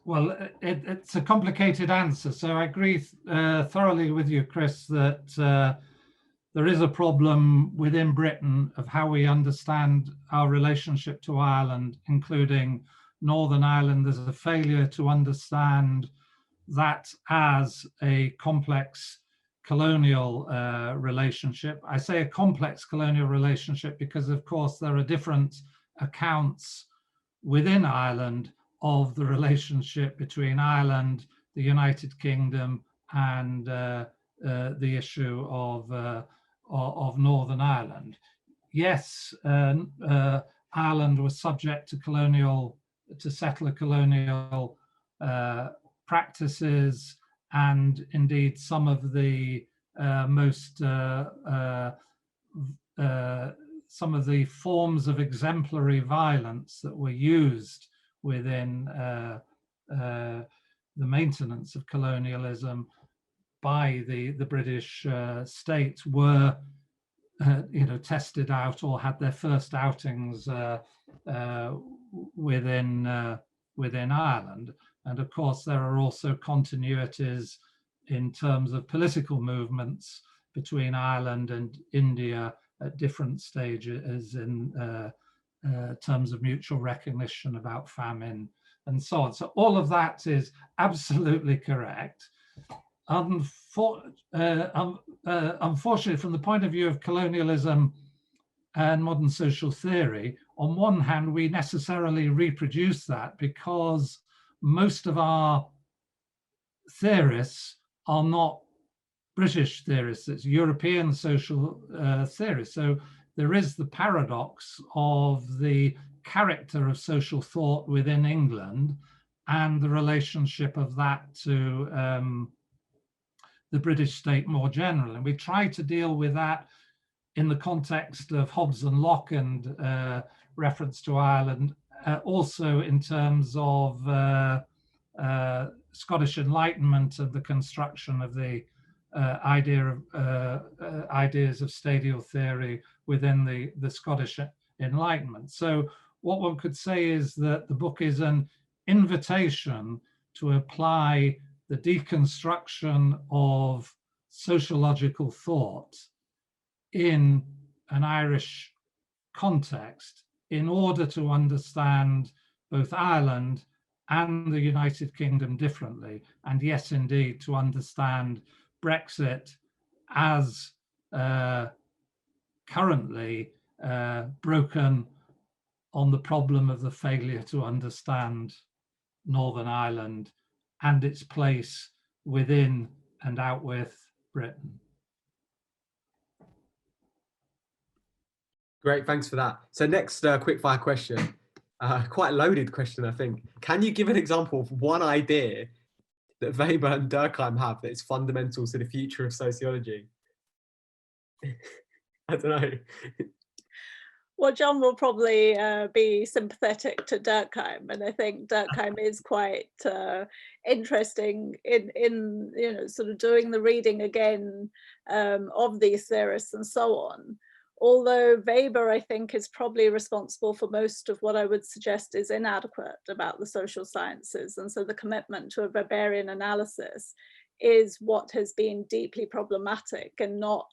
Well, it's a complicated answer. So I agree thoroughly with you, Chris, that there is a problem within Britain of how we understand our relationship to Ireland, including Northern Ireland. There's a failure to understand that as a complex colonial relationship. I say a complex colonial relationship because, of course, there are different accounts within Ireland of the relationship between Ireland, the United Kingdom, and the issue of Northern Ireland. Yes, Ireland was subject to settler colonial practices, and indeed some of the some of the forms of exemplary violence that were used within the maintenance of colonialism by the British state were tested out or had their first outings within Ireland. And of course there are also continuities in terms of political movements between Ireland and India at different stages in terms of mutual recognition about famine and so on. So all of that is absolutely correct. Unfortunately, from the point of view of colonialism and modern social theory, on one hand, we necessarily reproduce that because most of our theorists are not British theorists, it's European social theorists. So there is the paradox of the character of social thought within England and the relationship of that to the British state more generally. And we try to deal with that in the context of Hobbes and Locke and reference to Ireland, also in terms of Scottish Enlightenment and the construction of the ideas of stadial theory within the Scottish Enlightenment. So what one could say is that the book is an invitation to apply the deconstruction of sociological thought in an Irish context in order to understand both Ireland and the United Kingdom differently, and yes, indeed, to understand Brexit as currently broken on the problem of the failure to understand Northern Ireland and its place within and out with Britain. Great, thanks for that. So next quick fire question, quite a loaded question, I think. Can you give an example of one idea that Weber and Durkheim have that is fundamental to the future of sociology? I don't know. Well, John will probably be sympathetic to Durkheim, and I think Durkheim is quite interesting in sort of doing the reading again of these theorists and so on. Although Weber, I think, is probably responsible for most of what I would suggest is inadequate about the social sciences. And so the commitment to a Weberian analysis is what has been deeply problematic and not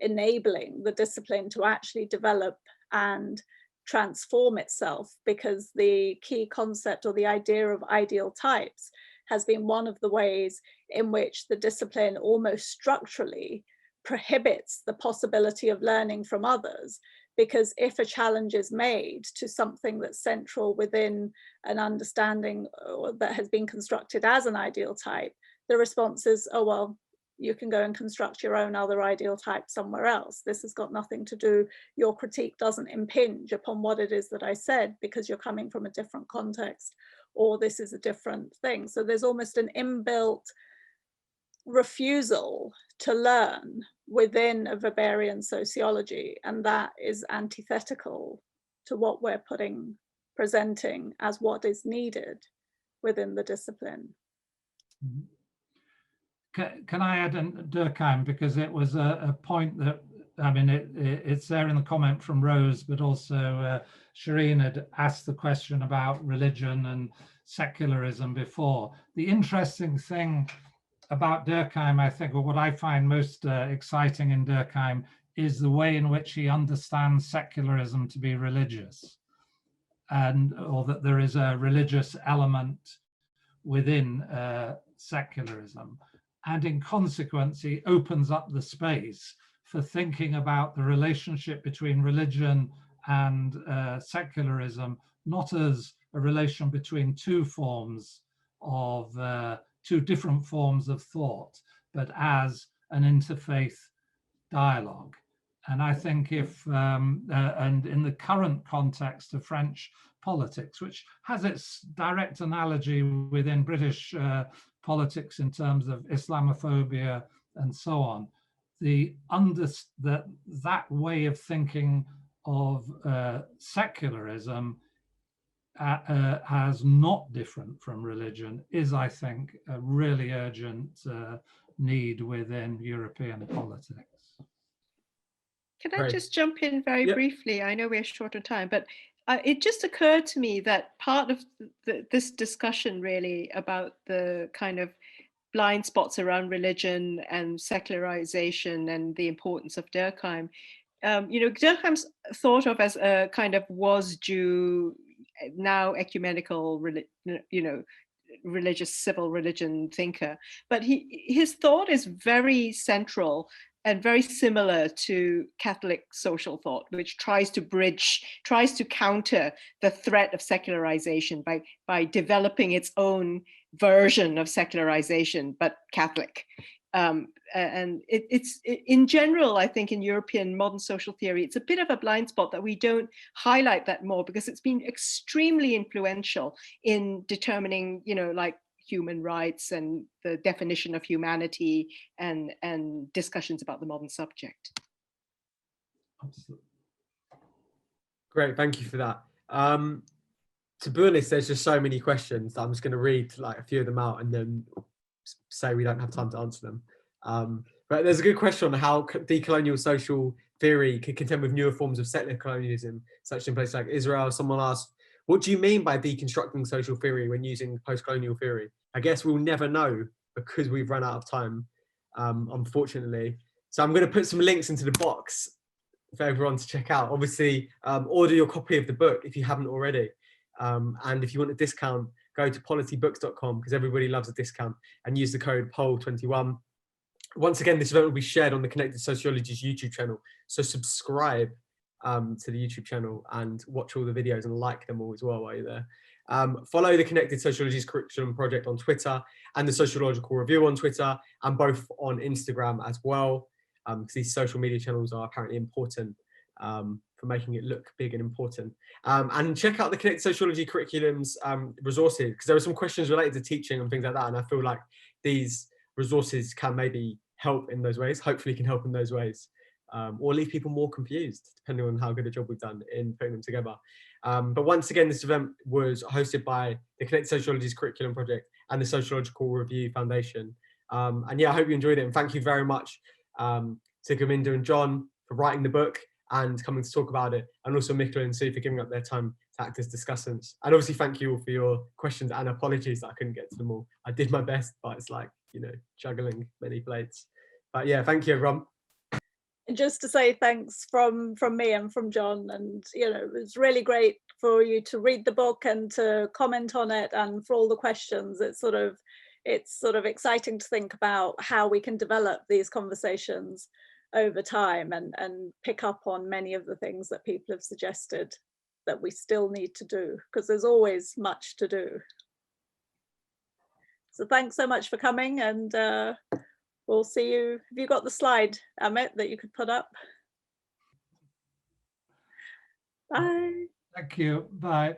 enabling the discipline to actually develop and transform itself, because the key concept or the idea of ideal types has been one of the ways in which the discipline almost structurally prohibits the possibility of learning from others, because if a challenge is made to something that's central within an understanding or that has been constructed as an ideal type, the response is, oh, well, you can go and construct your own other ideal type somewhere else. This has got nothing to do, your critique doesn't impinge upon what it is that I said because you're coming from a different context, or this is a different thing. So there's almost an inbuilt refusal to learn within a Weberian sociology, and that is antithetical to what we're presenting as what is needed within the discipline. Can I add Durkheim, because it was a point that, I mean, it's there in the comment from Rose, but also Shireen had asked the question about religion and secularism before. The interesting thing about Durkheim, I think, or what I find most exciting in Durkheim, is the way in which he understands secularism to be religious, or that there is a religious element within secularism. And in consequence, he opens up the space for thinking about the relationship between religion and secularism, not as a relation between two forms of two different forms of thought, but as an interfaith dialogue. And I think if, and in the current context of French politics, which has its direct analogy within British politics in terms of Islamophobia and so on, that way of thinking of secularism as not different from religion is, I think, a really urgent need within European politics. Can I just jump in very briefly? I know we're short on time, but it just occurred to me that part of this discussion really about the kind of blind spots around religion and secularization and the importance of Durkheim, Durkheim's thought of as a kind of was Jew, now ecumenical, religious civil religion thinker, but his thought is very central very similar to Catholic social thought, which tries to counter the threat of secularization by developing its own version of secularization, but Catholic. And it's in general, I think in European modern social theory, it's a bit of a blind spot that we don't highlight that more, because it's been extremely influential in determining, like human rights and the definition of humanity and discussions about the modern subject. Absolutely. Great, thank you for that. To be honest, there's just so many questions that I'm just going to read like a few of them out and then say we don't have time to answer them. But there's a good question on how decolonial social theory could contend with newer forms of settler colonialism, such in places like Israel. Someone asked, what do you mean by deconstructing social theory when using post-colonial theory? I guess we'll never know because we've run out of time, unfortunately. So I'm going to put some links into the box for everyone to check out. Obviously, order your copy of the book if you haven't already. And if you want a discount, go to politybooks.com, because everybody loves a discount, and use the code POLL21. Once again, this event will be shared on the Connected Sociology's YouTube channel. So subscribe to the YouTube channel and watch all the videos and like them all as well while you're there. Follow the Connected Sociology's curriculum project on Twitter and the Sociological Review on Twitter, and both on Instagram as well, because these social media channels are apparently important for making it look big and important. And check out the Connected Sociology curriculum's resources, because there are some questions related to teaching and things like that, and I feel like these resources can maybe help in those ways, hopefully can help in those ways, or leave people more confused, depending on how good a job we've done in putting them together. But once again, this event was hosted by the Connected Sociology's curriculum project and the Sociological Review Foundation. And yeah, I hope you enjoyed it, and thank you very much to Gurminder and John for writing the book and coming to talk about it, and also Michaela and Sue for giving up their time to act as discussants. And obviously thank you all for your questions, and apologies that I couldn't get to them all. I did my best, but it's like, juggling many plates. But yeah, thank you everyone. And just to say thanks from me and from John, and it was really great for you to read the book and to comment on it, and for all the questions. It's sort of exciting to think about how we can develop these conversations over time and pick up on many of the things that people have suggested that we still need to do, because there's always much to do. So thanks so much for coming, and we'll see you. Have you got the slide, Amit, that you could put up? Bye. Thank you. Bye.